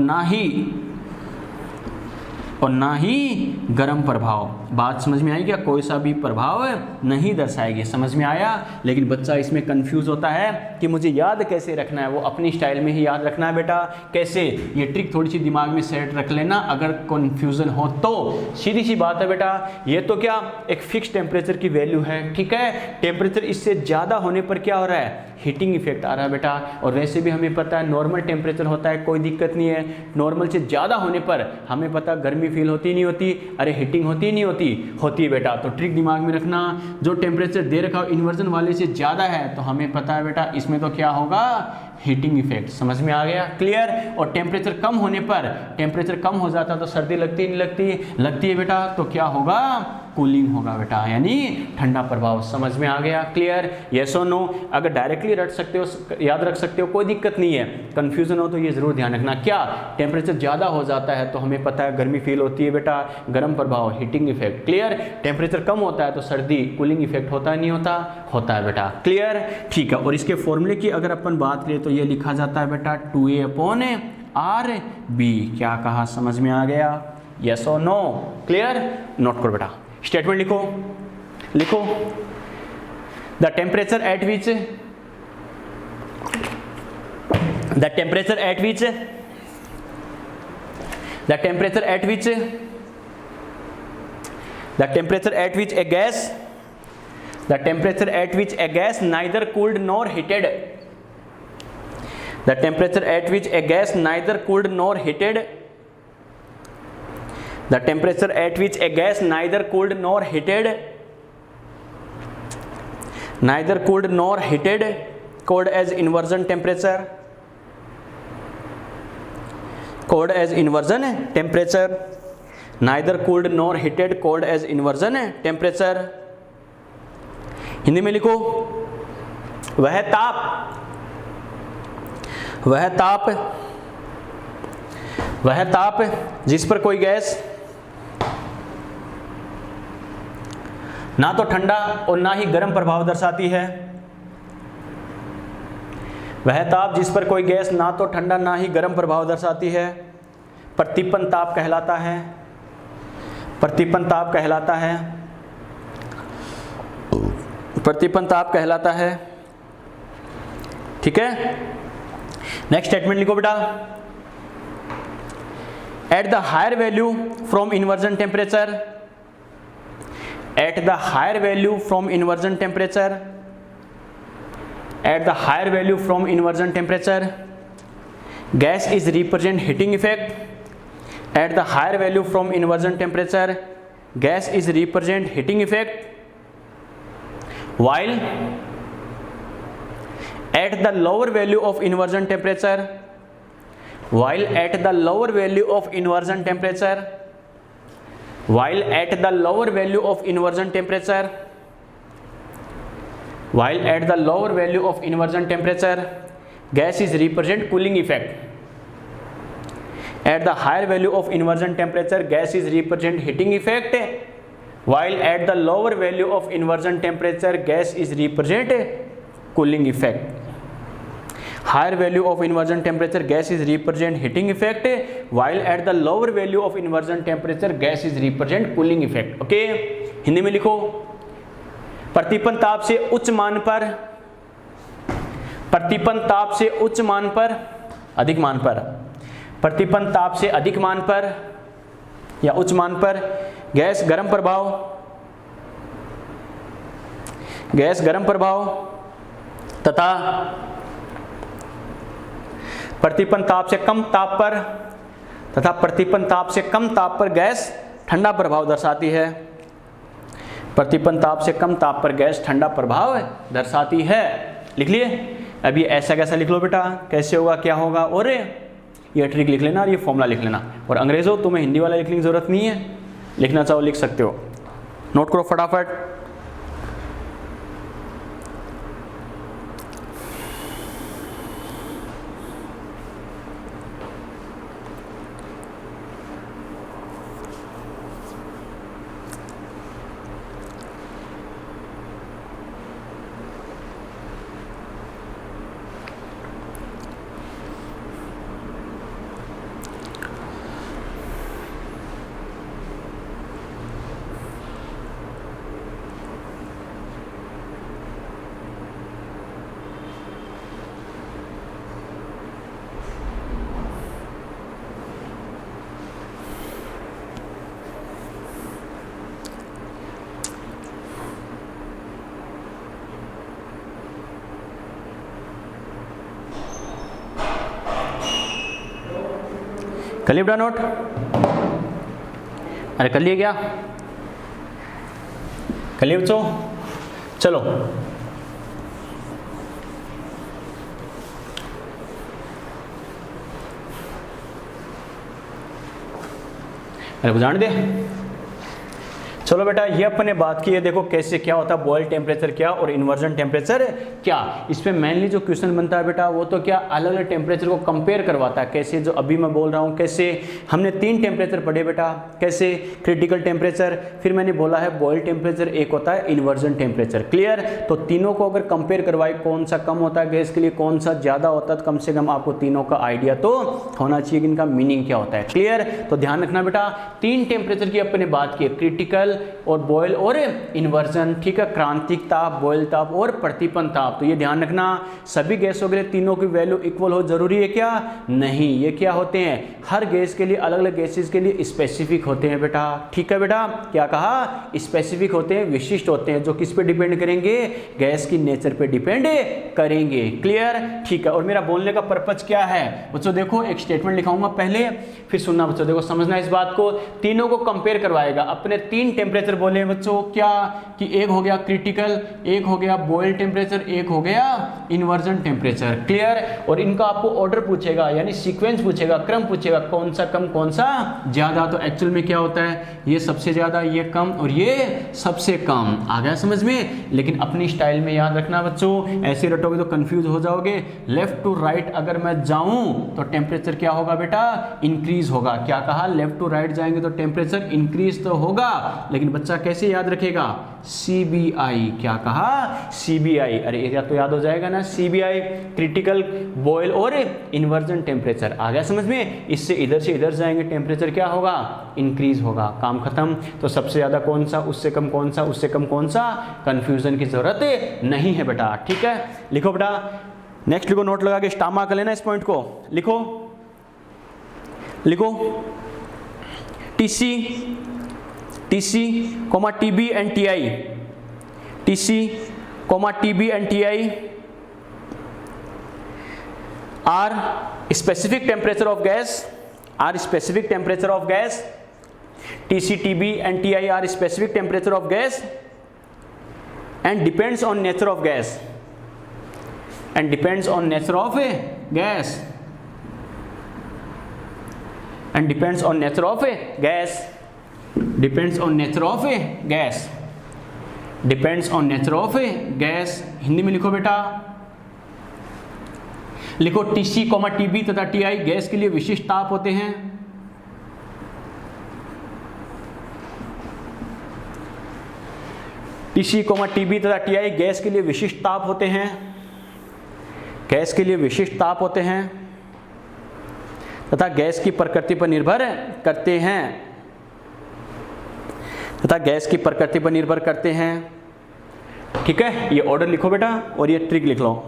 ना ही गर्म प्रभाव। बात समझ में आई क्या, कोई सा भी प्रभाव नहीं दर्शाएगी। समझ में आया। लेकिन बच्चा इसमें कंफ्यूज होता है कि मुझे याद कैसे रखना है, वो अपनी स्टाइल में ही याद रखना है बेटा। कैसे, ये ट्रिक थोड़ी सी दिमाग में सेट रख लेना अगर कंफ्यूजन हो तो। सीधी सी बात है बेटा, ये तो क्या एक फिक्स टेम्परेचर की वैल्यू है, ठीक है। टेम्परेचर इससे ज़्यादा होने पर क्या हो रहा है, हीटिंग इफेक्ट आ रहा है बेटा। और वैसे भी हमें पता है नॉर्मल टेम्परेचर होता है, कोई दिक्कत नहीं है। नॉर्मल से ज़्यादा होने पर हमें पता गर्मी फील होती नहीं होती, अरे हीटिंग होती नहीं होती है बेटा। तो ट्रिक दिमाग में रखना, जो टेम्परेचर दे रखा हो इन्वर्जन वाले से ज़्यादा है तो हमें पता है बेटा इसमें तो क्या होगा, हीटिंग इफेक्ट। समझ में आ गया। क्लियर। और टेम्परेचर कम होने पर, टेम्परेचर कम हो जाता तो सर्दी लगती नहीं लगती है बेटा, तो क्या होगा, कूलिंग होगा बेटा, यानी ठंडा प्रभाव। समझ में आ गया। क्लियर। यस और नो। अगर डायरेक्टली रट सकते हो, याद रख सकते हो, कोई दिक्कत नहीं है। कंफ्यूजन हो तो ये जरूर ध्यान रखना, क्या टेम्परेचर ज़्यादा हो जाता है तो हमें पता है गर्मी फील होती है बेटा, गर्म प्रभाव, हीटिंग इफेक्ट। क्लियर। टेम्परेचर कम होता है तो सर्दी, कूलिंग इफेक्ट होता है नहीं होता है बेटा। क्लियर। ठीक है। और इसके फॉर्मूले की अगर अपन बात करें तो ये लिखा जाता है बेटा 2A/RB। क्या कहा, समझ में आ गया। यस और नो। क्लियर। नोट करो बेटा, स्टेटमेंट लिखो। The temperature at which a gas neither cooled nor heated, the temperature at which a gas neither cooled nor heated, the temperature at which a gas neither cooled nor heated called as inversion temperature, neither cooled nor heated called as inversion temperature। Hindi में लिखो, वह ताप जिस पर कोई gas ना तो ठंडा और ना ही गर्म प्रभाव दर्शाती है। वह ताप जिस पर कोई गैस ना तो ठंडा ना ही गर्म प्रभाव दर्शाती है प्रतीपन ताप कहलाता है। प्रतीपन ताप कहलाता है। प्रतीपन ताप कहलाता है। ठीक है, नेक्स्ट स्टेटमेंट लिखो बेटा। At the higher value from inversion temperature, at the higher value from inversion temperature, at the higher value from inversion temperature gas is represent heating effect. At the higher value from inversion temperature gas is represent heating effect, while at the lower value of inversion temperature, while at the lower value of inversion temperature, while at the lower value of inversion temperature, while at the lower value of inversion temperature gas is represent cooling effect. At the higher value of inversion temperature gas is represent heating effect, while at the lower value of inversion temperature gas is represent cooling effect. Higher value of inversion temperature gas is represent heating effect, while at the lower value of inversion temperature gas is represent cooling effect. Okay, Hindi में लिखो। प्रतीपन ताप से उच्च मान पर, प्रतीपन ताप से उच्च मान पर, अधिक मान पर, प्रतीपन ताप से अधिक मान पर या उच्च मान पर गैस गर्म प्रभाव, गैस गर्म प्रभाव तथा प्रतीपन ताप से कम ताप पर तथा प्रतीपन ताप से कम ताप पर गैस ठंडा प्रभाव दर्शाती है। प्रतीपन ताप से कम ताप पर गैस ठंडा प्रभाव दर्शाती है। लिख लिए? अब ये ऐसा कैसा लिख लो बेटा, कैसे होगा, क्या होगा, और ये ट्रिक लिख लेना और ये फॉर्मूला लिख लेना। और अंग्रेज़ों तुम्हें हिंदी वाला लिखने की ज़रूरत नहीं है, लिखना चाहो लिख सकते हो। नोट करो फटाफट। कर लिया बेटा नोट? अरे कर लिए क्या? कर लिए बच्चों? चलो अरे बुझाने दे। चलो बेटा, ये अपन ने बात की है, देखो कैसे क्या होता है बॉयल टेम्परेचर क्या और इन्वर्जन टेम्परेचर क्या। इस पे मेनली जो क्वेश्चन बनता है बेटा वो तो क्या अलग अलग टेम्परेचर को कंपेयर करवाता है। कैसे, जो अभी मैं बोल रहा हूँ, कैसे हमने 3 टेम्परेचर पढ़े बेटा। कैसे? क्रिटिकल टेम्परेचर, फिर मैंने बोला है बॉयल टेम्परेचर, एक होता है इन्वर्जन टेम्परेचर। क्लियर? तो तीनों को अगर कंपेयर करवाए कौन सा कम होता है गैस के लिए, कौन सा ज़्यादा होता है, तो कम से कम आपको तीनों का आइडिया तो होना चाहिए कि इनका मीनिंग क्या होता है। क्लियर? तो ध्यान रखना बेटा, 3 टेम्परेचर की अपन ने बात की है, क्रिटिकल और बॉयल और इन्वर्जन। ठीक है, क्रांतिक ताप, बॉयल ताप और प्रतीपन ताप। तो ये ध्यान रखना, सभी गैसों के लिए तीनों की वैल्यू इक्वल हो जरूरी है क्या? नहीं। ये क्या होते हैं, हर गैस के लिए, अलग अलग गैसेस के लिए स्पेसिफिक होते हैं बेटा। ठीक है बेटा, क्या कहा? स्पेसिफिक होते हैं, विशिष्ट होते हैं, जो किस पे डिपेंड करेंगे? गैस की नेचर पे डिपेंड करेंगे। क्लियर? ठीक है। और मेरा बोलने का पर्पज क्या है बच्चों? देखो एक स्टेटमेंट लिखाऊंगा पहले, फिर सुनना बच्चों। देखो समझना इस बात को, तीनों को कंपेयर करवाएगा। अपने 3 टेम्परेचर बोले बच्चों क्या, कि एक हो गया क्रिटिकल, एक हो गया बॉयल टेम्परेचर, एक हो गया इन्वर्जन टेम्परेचर। क्लियर? और इनका आपको ऑर्डर पूछेगा, यानी सीक्वेंस पूछेगा, क्रम पूछेगा, कौन सा कम कौन सा ज्यादा। तो एक्चुअल में क्या होता है, ये सबसे ज्यादा, ये कम और ये सबसे कम। आ गया समझ में? लेकिन अपनी स्टाइल में याद रखना बच्चों, ऐसे रटोगे तो कंफ्यूज हो जाओगे। लेफ्ट टू राइट अगर मैं जाऊं तो टेम्परेचर क्या होगा बेटा? इंक्रीज होगा। क्या कहा? लेफ्ट टू राइट जाएंगे तो टेम्परेचर इंक्रीज तो होगा, लेकिन बच्चा कैसे याद रखेगा, CBI। क्या कहा, CBI। अरे एरिया तो याद हो जाएगा ना, CBI क्रिटिकल बॉयल और इन्वर्जन टेम्परेचर। आ गया समझ में, इससे इधर से इधर जाएंगे टेम्परेचर क्या होगा, इंक्रीज होगा, काम खत्म। तो सबसे ज़्यादा कौन सा, उससे कम कौन सा, उससे कम कौन सा, कन्फ्यूजन की जरूरत नहीं है बेटा, ठीक है। लिखो बेटा, नेक्स्ट लिखो, नोट लगा के स्टामा कर लेना इस पॉइंट को। लिखो लिखो TC, TB and TI, TC, TB and TI are specific temperature of gas, TC, TB and TI are specific temperature of gas and depends on nature of gas, and depends on nature of a gas, and depends on nature of a gas, depends on nature of a gas, depends on nature of a gas। Hindi में लिखो बेटा, लिखो TC, TB तथा TI gas के लिए विशिष्ट ताप होते हैं। TC, TB तथा TI गैस के लिए विशिष्ट ताप होते हैं, गैस के लिए विशिष्ट ताप होते हैं तथा गैस की प्रकृति पर निर्भर करते हैं, तथा गैस की प्रकृति पर निर्भर करते हैं। ठीक है, ये ऑर्डर लिखो बेटा और ये ट्रिक लिख लो।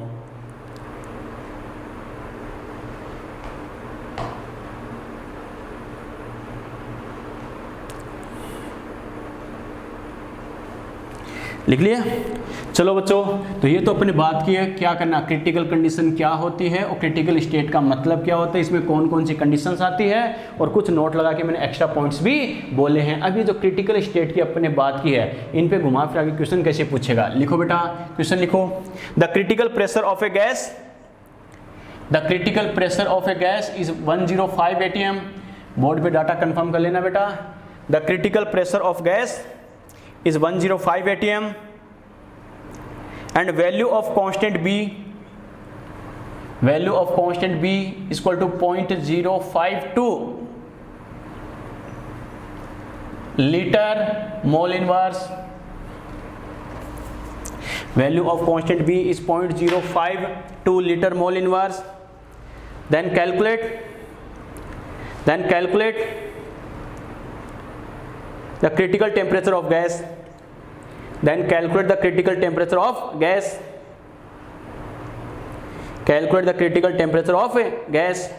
लिख लिया? चलो बच्चों, तो ये तो अपने बात की है क्या करना, क्रिटिकल कंडीशन क्या होती है और क्रिटिकल स्टेट का मतलब क्या होता है, इसमें कौन कौन सी कंडीशंस आती है, और कुछ नोट लगा के मैंने एक्स्ट्रा पॉइंट्स भी बोले हैं। अब ये जो क्रिटिकल स्टेट की अपने बात की है, इन पे घुमा फिरा के क्वेश्चन कैसे पूछेगा। लिखो बेटा, क्वेश्चन लिखो, the critical pressure of a gas, the critical pressure of a gas is 105 atm। Board पे डाटा कंफर्म कर लेना बेटा। The critical pressure of gas is 105 atm and value of constant B is equal to 0.052 liter mole inverse। value of constant B is 0.052 liter mole inverse। then calculate the critical temperature of gas, then calculate the critical temperature of gas, calculate the critical temperature of gas,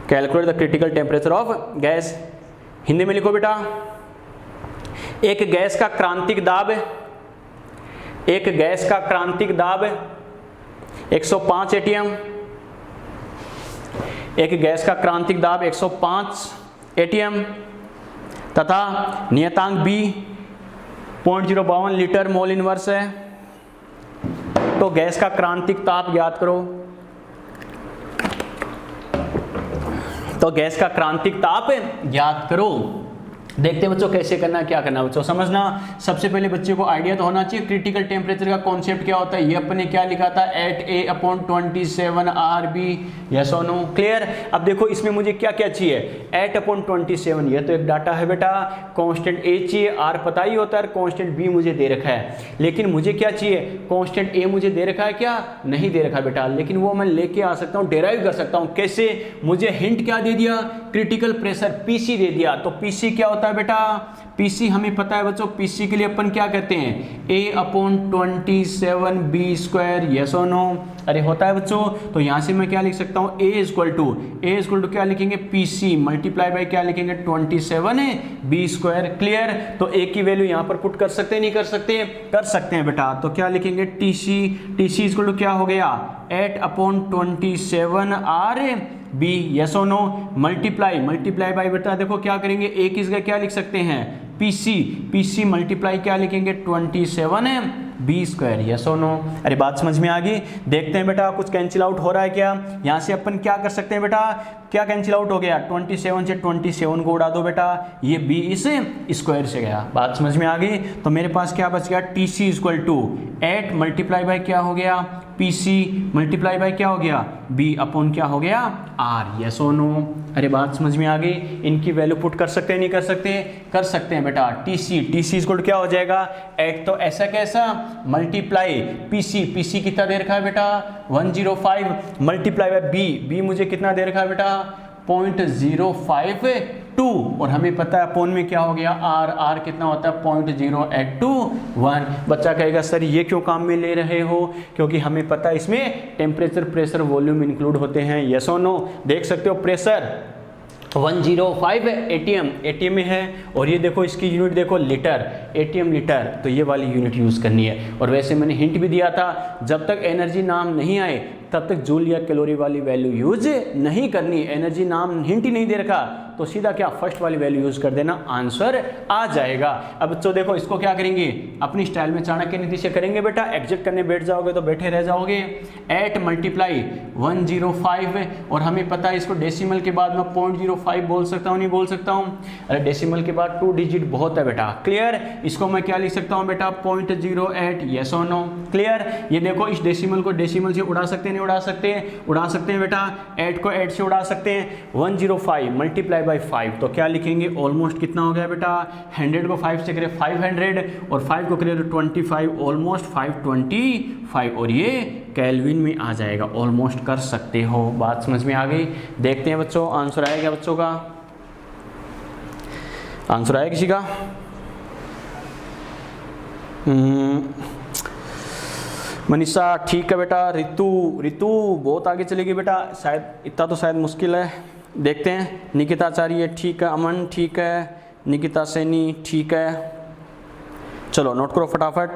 calculate the critical temperature of gas। Hindi में लिखो बेटा, एक gas का क्रांतिक दाब, एक gas का क्रांतिक दाब 105 atm, एक गैस का क्रांतिक दाब 105 atm तथा नियतांक B 0.052 लीटर मोल इनवर्स है। तो गैस का क्रांतिक ताप ज्ञात करो। तो गैस का क्रांतिक ताप ज्ञात करो। देखते हैं बच्चों कैसे करना है, क्या करना है बच्चों, समझना। सबसे पहले बच्चे को आइडिया तो होना चाहिए क्रिटिकल टेम्परेचर का कॉन्सेप्ट क्या होता है। ये अपने क्या लिखा था, एट A/27 RB, यस और नो, क्लियर। अब देखो इसमें मुझे क्या क्या चाहिए, 8/27, ये तो एक डाटा है बेटा, कांस्टेंट A चाहिए, R पता ही होता है, कांस्टेंट B मुझे दे रखा है। लेकिन मुझे क्या चाहिए, कांस्टेंट A मुझे दे रखा है क्या, नहीं दे रखा बेटा, लेकिन वो मैं लेके आ सकता हूँ, डेराइव कर सकता हूँ। कैसे, मुझे हिंट क्या दे दिया, क्रिटिकल प्रेशर PC दे दिया। तो PC क्या होता है बेटा, PC हमें पता है बच्चों, PC के लिए अपन क्या करते हैं, A/27B², यस और नो, अरे होता है बच्चों। तो यहां से मैं क्या लिख सकता हूं, A इक्वल टू क्या लिखेंगे, PC मल्टीप्लाई बाय क्या लिखेंगे, 27B², क्लियर। तो A की वैल्यू यहां पर पुट कर सकते हैं, नहीं कर सकते, कर सकते हैं बेटा। तो क्या लिखेंगे, TC इक्वल टू क्या हो गया, 8/27 RB, यस और नो, मल्टीप्लाई बाय बेटा देखो क्या करेंगे, A की जगह क्या लिख सकते हैं, PC मल्टीप्लाई क्या लिखेंगे, 27B², यस और नो। अरे बात समझ में आ गई। देखते हैं बेटा कुछ कैंसिल आउट हो रहा है क्या। यहाँ से अपन क्या कर सकते हैं बेटा, क्या कैंसिल आउट हो गया, 27 से 27 को उड़ा दो बेटा, ये B इस स्क्वायर से गया। बात समझ में आ गई। तो मेरे पास क्या बच गया, TC equal to 8 multiply by क्या हो गया, PC मल्टीप्लाई बाय क्या हो गया B अपॉन क्या हो गया R। यस और नो? अरे बात समझ में आ गई? इनकी वैल्यू पुट कर सकते हैं नहीं कर सकते? कर सकते हैं बेटा। TC इक्वल क्या हो जाएगा एट, तो ऐसा कैसा मल्टीप्लाई PC कितना दे रखा है बेटा 105 मल्टीप्लाई बाय B मुझे कितना दे रखा है बेटा 0.052 और हमें पता है अपॉन में क्या हो गया R कितना होता है 0.0821। बच्चा कहेगा सर ये क्यों काम में ले रहे हो? क्योंकि हमें पता है इसमें टेम्परेचर प्रेशर वॉल्यूम इंक्लूड होते हैं। यस और नो? देख सकते हो प्रेशर 105 एटीएम में है और ये देखो इसकी यूनिट देखो लीटर, एटीएम लीटर, तो ये वाली यूनिट यूज़ करनी है। और वैसे मैंने हिंट भी दिया था जब तक एनर्जी नाम नहीं आए तब तक जूल या कैलोरी वाली वैल्यू यूज नहीं करनी। एनर्जी नाम हिंट ही नहीं दे रखा तो सीधा क्या फर्स्ट वाली वैल्यू यूज कर देना, आंसर आ जाएगा। अब बच्चों देखो इसको क्या करेंगे अपनी स्टाइल में चाणक्य नीति से करेंगे बेटा। एग्जिट करने बैठ जाओगे तो बैठे रह जाओगे। 8 मल्टीप्लाई 105 और हमें पता है इसको डेसिमल के बाद मैं 0.05 बोल सकता हूँ नहीं बोल सकता हूँ? अरे डेसिमल के बाद 2 डिजिट बहुत है बेटा। क्लियर? इसको मैं क्या लिख सकता हूँ बेटा 0.08। यस और नो? क्लियर? ये देखो इस डेसिमल को डेसिमल से उड़ा सकते हैं नहीं उड़ा सकते? उड़ा सकते हैं बेटा। 8 को 8 से उड़ा सकते हैं। 105 मल्टीप्लाई बाय 5 तो क्या लिखेंगे ऑलमोस्ट कितना हो गया बेटा 100 को 5 से करें 500 और 5 को करें तो 25 ऑलमोस्ट 525 और ये केल्विन में आ जाएगा। ऑलमोस्ट कर सकते हो। बात समझ में आ गई? देखते हैं बच्चों आंसर आएगा बच्चों का। आंसर आया किसी का? मनीषा ठीक है बेटा। रितु बहुत आगे चलेगी बेटा, शायद इतना तो शायद मुश्किल है। देखते हैं। निकिता आचार्य ठीक है, अमन ठीक है, निकिता सैनी ठीक है। चलो नोट करो फटाफट।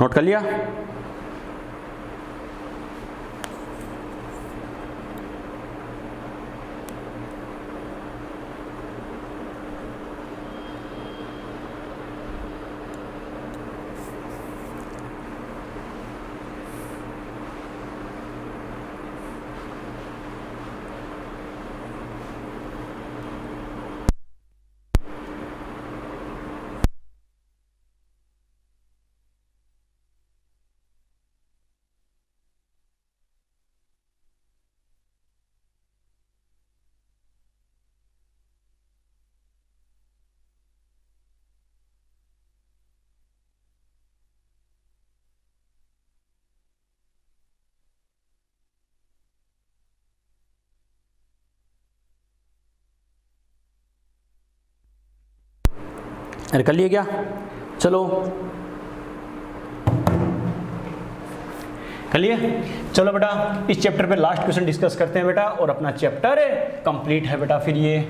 नोट कर लिया? अरे कर लिए क्या? चलो कर लिए? चलो बेटा इस चैप्टर पे लास्ट क्वेश्चन डिस्कस करते हैं बेटा और अपना चैप्टर कंप्लीट है बेटा। फिर ये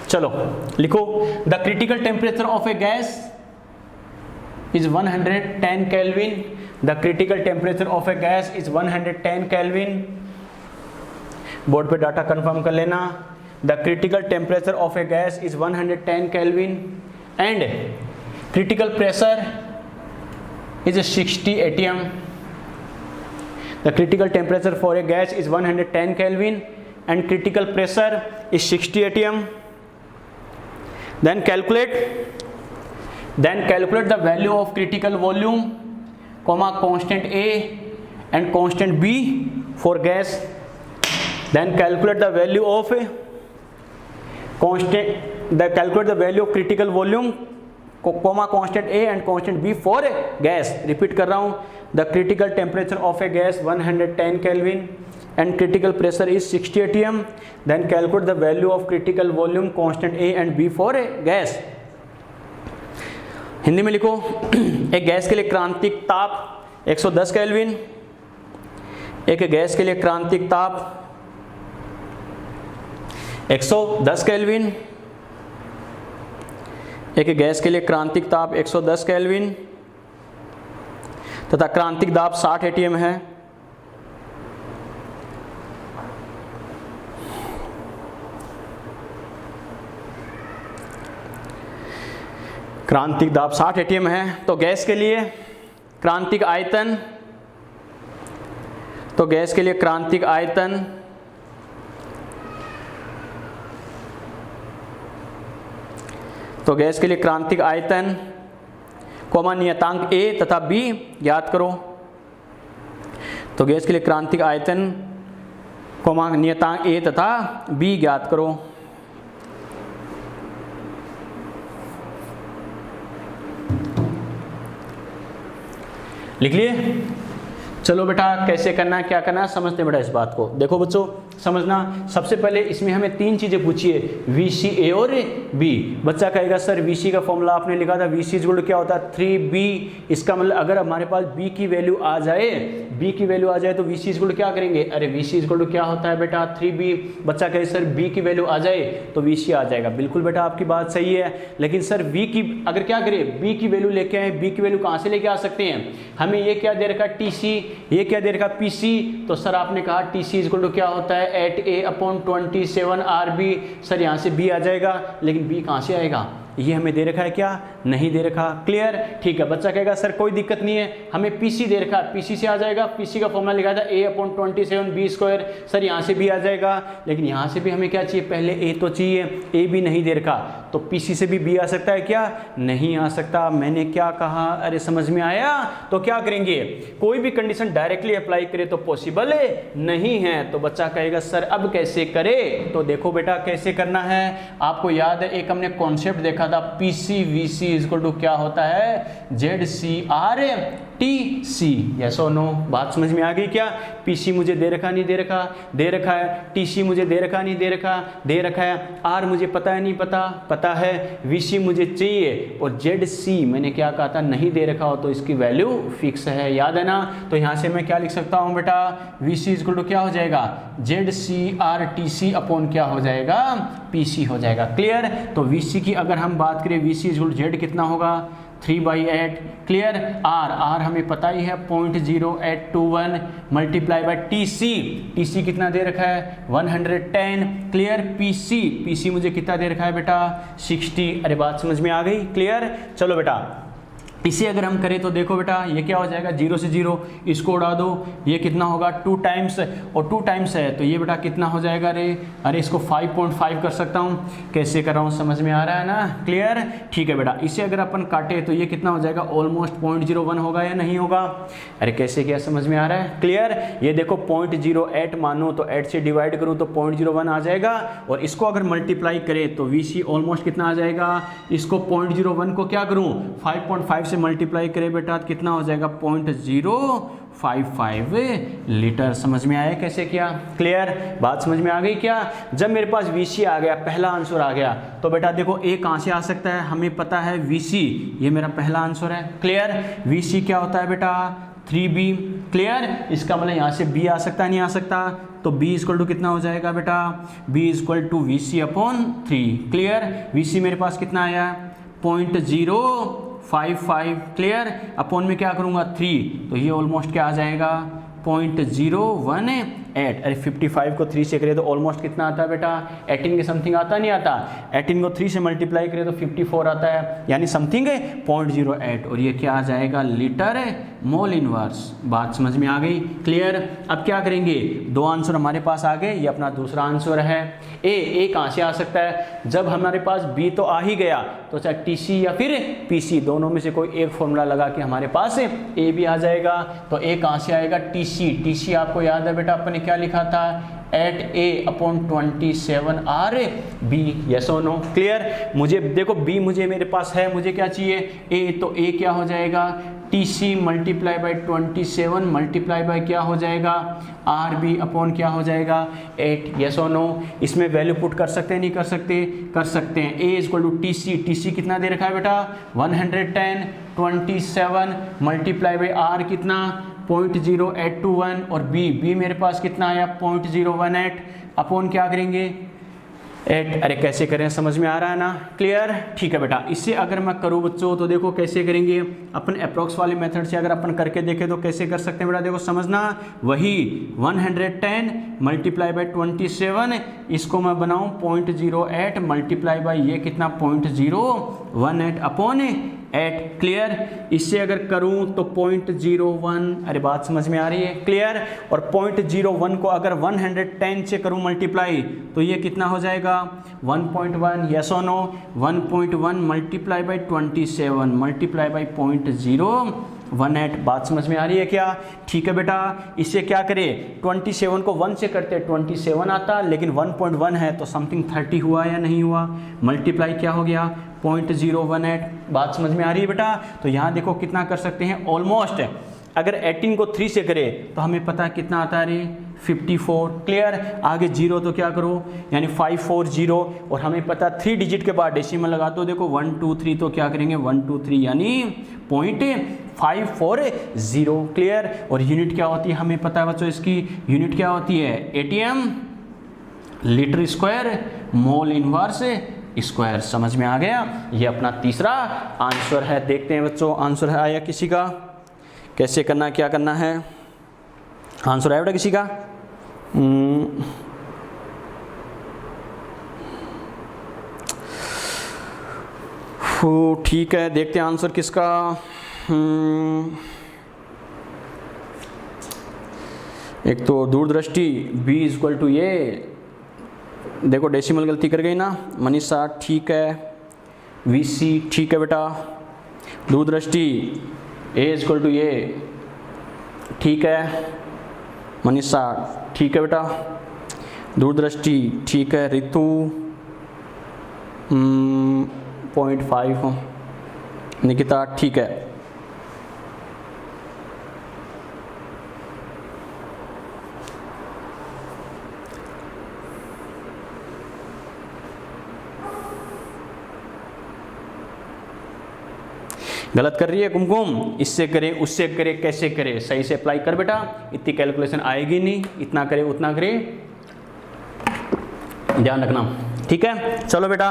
चलो लिखो the critical temperature of a gas is 110 kelvin. The critical temperature of a gas is 110 kelvin. Board पे डाटा कंफर्म कर लेना। The critical temperature of a gas is 110 Kelvin and critical pressure is 60 atm. The critical temperature for a gas is 110 Kelvin and critical pressure is 60 atm. Then calculate the value of critical volume, comma constant A and constant B for gas. Then calculate the value of calculate the value of critical volume, comma constant A and constant B for gas. Repeat कर रहा हूँ। The critical temperature of a gas 110 Kelvin and critical pressure is 60 atm. Then calculate the value of critical volume, constant A and B for gas. Hindi में लिखो एक gas के लिए क्रांतिक ताप 110 केल्विन। एक गैस के लिए क्रांतिक ताप 110 केल्विन। एक गैस के लिए क्रांतिक ताप 110 केल्विन तथा क्रांतिक दाब 60 एटीएम है। क्रांतिक दाब 60 एटीएम है। तो गैस के लिए क्रांतिक आयतन, तो गैस के लिए क्रांतिक आयतन, तो गैस के लिए क्रांतिक आयतन कोमा नियतांक A तथा B ज्ञात करो। तो गैस के लिए क्रांतिक आयतन कोमा नियतांक A तथा B ज्ञात करो। लिख लिए? चलो बेटा कैसे करना है, क्या करना है, समझते हैं बेटा इस बात को। देखो बच्चों समझना, सबसे पहले इसमें हमें तीन चीजें पूछी है, VC A और B। बच्चा कहेगा सर VC का फॉर्मूला आपने लिखा था, VC इक्वल टू क्या होता है 3B। इसका मतलब अगर हमारे पास B की वैल्यू आ जाए, B की वैल्यू आ जाए तो VC इक्वल टू क्या करेंगे, अरे VC इक्वल टू क्या होता है बेटा 3B। बच्चा कहे सर B की वैल्यू आ जाए तो VC आ जाएगा। बिल्कुल बेटा आपकी बात सही है, लेकिन सर V की अगर क्या करें, B की वैल्यू लेके आए, B की वैल्यू कहाँ से लेके आ सकते हैं, हमें ये क्या दे रखा TC, ये क्या दे रखा PC। तो सर आपने कहा TC इक्वल टू क्या होता है 8A/27 RB। सर यहाँ से B आ जाएगा, लेकिन B कहाँ से आएगा, ये हमें दे रखा है क्या, नहीं दे रखा। क्लियर? ठीक है। बच्चा कहेगा सर कोई दिक्कत नहीं है, हमें PC दे रखा है, PC से आ जाएगा। PC का फॉर्मूला लिखा था A/27B²। सर यहाँ से भी आ जाएगा, लेकिन यहाँ से भी हमें क्या चाहिए, पहले A तो चाहिए, A भी नहीं दे रखा, तो PC से भी B आ सकता है क्या, नहीं आ सकता। मैंने क्या कहा, अरे समझ में आया? तो क्या करेंगे, कोई भी कंडीशन डायरेक्टली अप्लाई करे तो पॉसिबल नहीं है। तो बच्चा कहेगा सर अब कैसे करे, तो देखो बेटा कैसे करना है। आपको याद है एक हमने कॉन्सेप्ट देखा था, PC VC इक्वल टू क्या होता है ZCR TC। यस और नो, बात समझ में आ गई क्या? PC मुझे दे रखा नहीं दे रखा, दे रखा है। TC मुझे दे रखा नहीं दे रखा, दे रखा है। R मुझे पता है नहीं पता, पता है। VC मुझे चाहिए, और ZC मैंने क्या कहा था, नहीं दे रखा हो तो इसकी वैल्यू फिक्स है, याद है ना। तो यहाँ से मैं क्या लिख सकता हूँ बेटा, VC इक्वल टू क्या हो जाएगा ZCR TC अपॉन क्या हो जाएगा, PC हो जाएगा। क्लियर? तो VC की अगर हम बात करें, VC इक्वल टू Z कितना होगा 3/8। क्लियर? R हमें पता ही है 0.0821 मल्टीप्लाई बाय TC कितना दे रखा है 110। क्लियर? PC मुझे कितना दे रखा है बेटा 60। अरे बात समझ में आ गई? क्लियर? चलो बेटा इसे अगर हम करें तो देखो बेटा ये क्या हो जाएगा, 0 से 0 इसको उड़ा दो, ये कितना होगा 2 टाइम्स, और 2 टाइम्स है तो ये बेटा कितना हो जाएगा, अरे इसको 5.5 कर सकता हूँ। कैसे कर रहा हूँ समझ में आ रहा है ना? क्लियर? ठीक है बेटा, इसे अगर अपन काटे तो ये कितना हो जाएगा, ऑलमोस्ट 0.01 होगा या नहीं होगा? अरे कैसे क्या समझ में आ रहा है? क्लियर? ये देखो 0.08 मानो तो 8 से डिवाइड करूँ तो 0.01 आ जाएगा, और इसको अगर मल्टीप्लाई करें तो VC ऑलमोस्ट कितना आ जाएगा, इसको 0.01 को क्या करूँ 5.5 से मल्टीप्लाई करें बेटा तो कितना हो जाएगा 0.055 लीटर। समझ में आया कैसे किया? क्लियर? बात समझ में आ गई क्या? जब मेरे पास VC आ गया, पहला आंसर आ गया, तो बेटा देखो A कहाँ से आ सकता है, हमें पता है VC, ये मेरा पहला आंसर है। क्लियर? VC क्या होता है बेटा 3B। क्लियर? इसका मतलब यहाँ से B आ सकता है, नहीं आ सकता, तो B इक्वल टू कितना हो जाएगा बेटा, B equal to VC upon 3। Clear? VC मेरे पास कितना आया 0.055। क्लियर? अपॉन में क्या करूँगा 3, तो ये ऑलमोस्ट क्या आ जाएगा 0.018। अरे 55 को 3 से करें तो ऑलमोस्ट कितना आता है बेटा 18 के समथिंग आता नहीं आता, 18 को 3 से मल्टीप्लाई करें तो 54 आता है, यानी समथिंग 0.08, और ये क्या आ जाएगा लीटर मोल इनवर्स। बात समझ में आ गई? क्लियर? अब क्या करेंगे, 2 आंसर हमारे पास आ गए, ये अपना दूसरा आंसर है। ए कहाँ से आ सकता है, जब हमारे पास B तो आ ही गया तो चाहे TC या फिर PC दोनों में से कोई एक फॉर्मूला लगा के हमारे पास A भी आ जाएगा। तो A कहाँ से आएगा TC आपको याद है बेटा अपने क्या लिखा था 8A/27 RB। यस और नो? क्लियर? मुझे देखो B मुझे मेरे पास है, मुझे क्या चाहिए A, तो A क्या हो जाएगा TC multiply by 27 multiply by क्या हो जाएगा RB अपॉन क्या हो जाएगा 8। यस और नो? इसमें वैल्यू पुट कर सकते हैं नहीं कर सकते, कर सकते हैं। A इक्वल टू TC कितना दे रखा है बेटा 110, 27 मल्टीप्लाई बाई R कितना 0.0821, और B मेरे पास कितना आया 0.018 अपॉन क्या करेंगे 8। अरे कैसे करें समझ में आ रहा है ना? क्लियर? ठीक है बेटा, इससे अगर मैं करूँ बच्चों तो देखो कैसे करेंगे, अपन अप्रोक्स वाले मेथड से अगर अपन करके देखें तो कैसे कर सकते हैं बेटा, देखो समझना, वही 110 मल्टीप्लाई बाई 27, इसको मैं बनाऊँ 0.08 मल्टीप्लाई बाई ये कितना 0.018 अपॉन 8 क्लियर। इससे अगर करूं तो 0.01, अरे बात समझ में आ रही है क्लियर। और 0.01 को अगर 110 से करूं मल्टीप्लाई तो ये कितना हो जाएगा 1.1, यस और no. 1.1 multiply by 27 multiply by 0.018, बात समझ में आ रही है क्या? ठीक है बेटा, इससे क्या करें 27 को 1 से करते 27 आता, लेकिन 1.1 है तो समथिंग 30 हुआ या नहीं हुआ, मल्टीप्लाई क्या हो गया 0.018, बात समझ में आ रही है बेटा। तो यहाँ देखो कितना कर सकते हैं ऑलमोस्ट, अगर 18 को 3 से करें तो हमें पता कितना आता है रे 54 क्लियर। आगे जीरो तो क्या करो यानी 540, और हमें पता 3 डिजिट के बाद डेसिमल लगा दो, देखो 1 2 3 तो क्या करेंगे 1 2 3 यानी 0.540 क्लियर। और यूनिट क्या होती है हमें पता है बच्चों, इसकी यूनिट क्या होती है ATM litre square mole inverse square, समझ में आ गया। ये अपना तीसरा आंसर है। देखते हैं बच्चों आंसर है आया किसी का, कैसे करना क्या करना है, आंसर आया बेटा किसी का? ठीक है, देखते हैं आंसर किसका। एक तो दूरदृष्टि B = A, देखो डेसिमल गलती कर गई ना मनीषा, ठीक है। VC ठीक है बेटा। दूरदृष्टि A = A ठीक है मनीषा, ठीक है बेटा। दूरदृष्टि ठीक है। ऋतु 0.5, निकिता ठीक है। गलत कर रही है कुमकुम, इससे करे उससे करे कैसे करे, सही से अप्लाई कर बेटा, इतनी कैलकुलेशन आएगी नहीं, इतना करे उतना करे, ध्यान रखना ठीक है। चलो बेटा,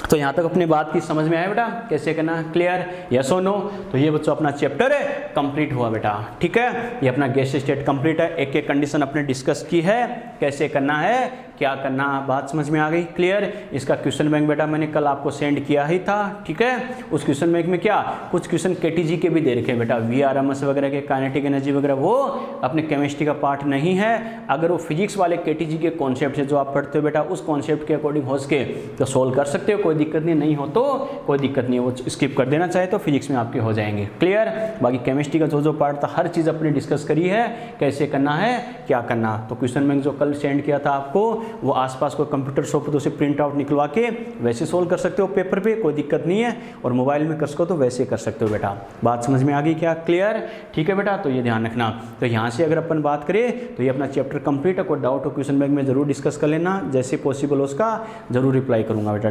तो यहाँ तक अपनी बात की समझ में आया बेटा, कैसे करना क्लियर, यस और नो। तो ये बच्चों अपना चैप्टर कंप्लीट हुआ बेटा, ठीक है। ये अपना गैस स्टेट कंप्लीट है, एक एक कंडीशन अपने डिस्कस की है, कैसे करना है क्या करना, बात समझ में आ गई क्लियर। इसका क्वेश्चन बैंक बेटा मैंने कल आपको सेंड किया ही था, ठीक है। उस क्वेश्चन बैंक में क्या कुछ क्वेश्चन KTG के भी दे रखे बेटा, VRMS वगैरह के, काइनेटिक एनर्जी वगैरह, वो अपने केमिस्ट्री का पार्ट नहीं है। अगर वो फिजिक्स वाले KTG के कॉन्सेप्ट है जो आप पढ़ते हो बेटा, उस कॉन्सेप्ट के अकॉर्डिंग हो सके तो सोल्व कर सकते हो, कोई दिक्कत नहीं हो तो कोई दिक्कत नहीं है, वो स्किप कर देना चाहे तो फिजिक्स में आपके हो जाएंगे क्लियर। बाकी केमिस्ट्री का जो पार्ट था हर चीज़ अपने डिस्कस करी है, कैसे करना है क्या करना। तो क्वेश्चन बैंक जो कल सेंड किया था आपको, वो आसपास कोई कंप्यूटर शॉप तो उसे प्रिंट आउट निकलवा के वैसे सोल्व कर सकते हो पेपर पे, कोई दिक्कत नहीं है। और मोबाइल में कर सको तो वैसे कर सकते हो बेटा, बात समझ में आ गई क्या क्लियर, ठीक है बेटा। तो ये ध्यान रखना। तो यहाँ से अगर अपन बात करें तो ये अपना चैप्टर कंप्लीट है, कोई डाउट हो क्वेश्चन बैंक में जरूर डिस्कस कर लेना, जैसे पॉसिबल उसका जरूर रिप्लाई करूँगा बेटा।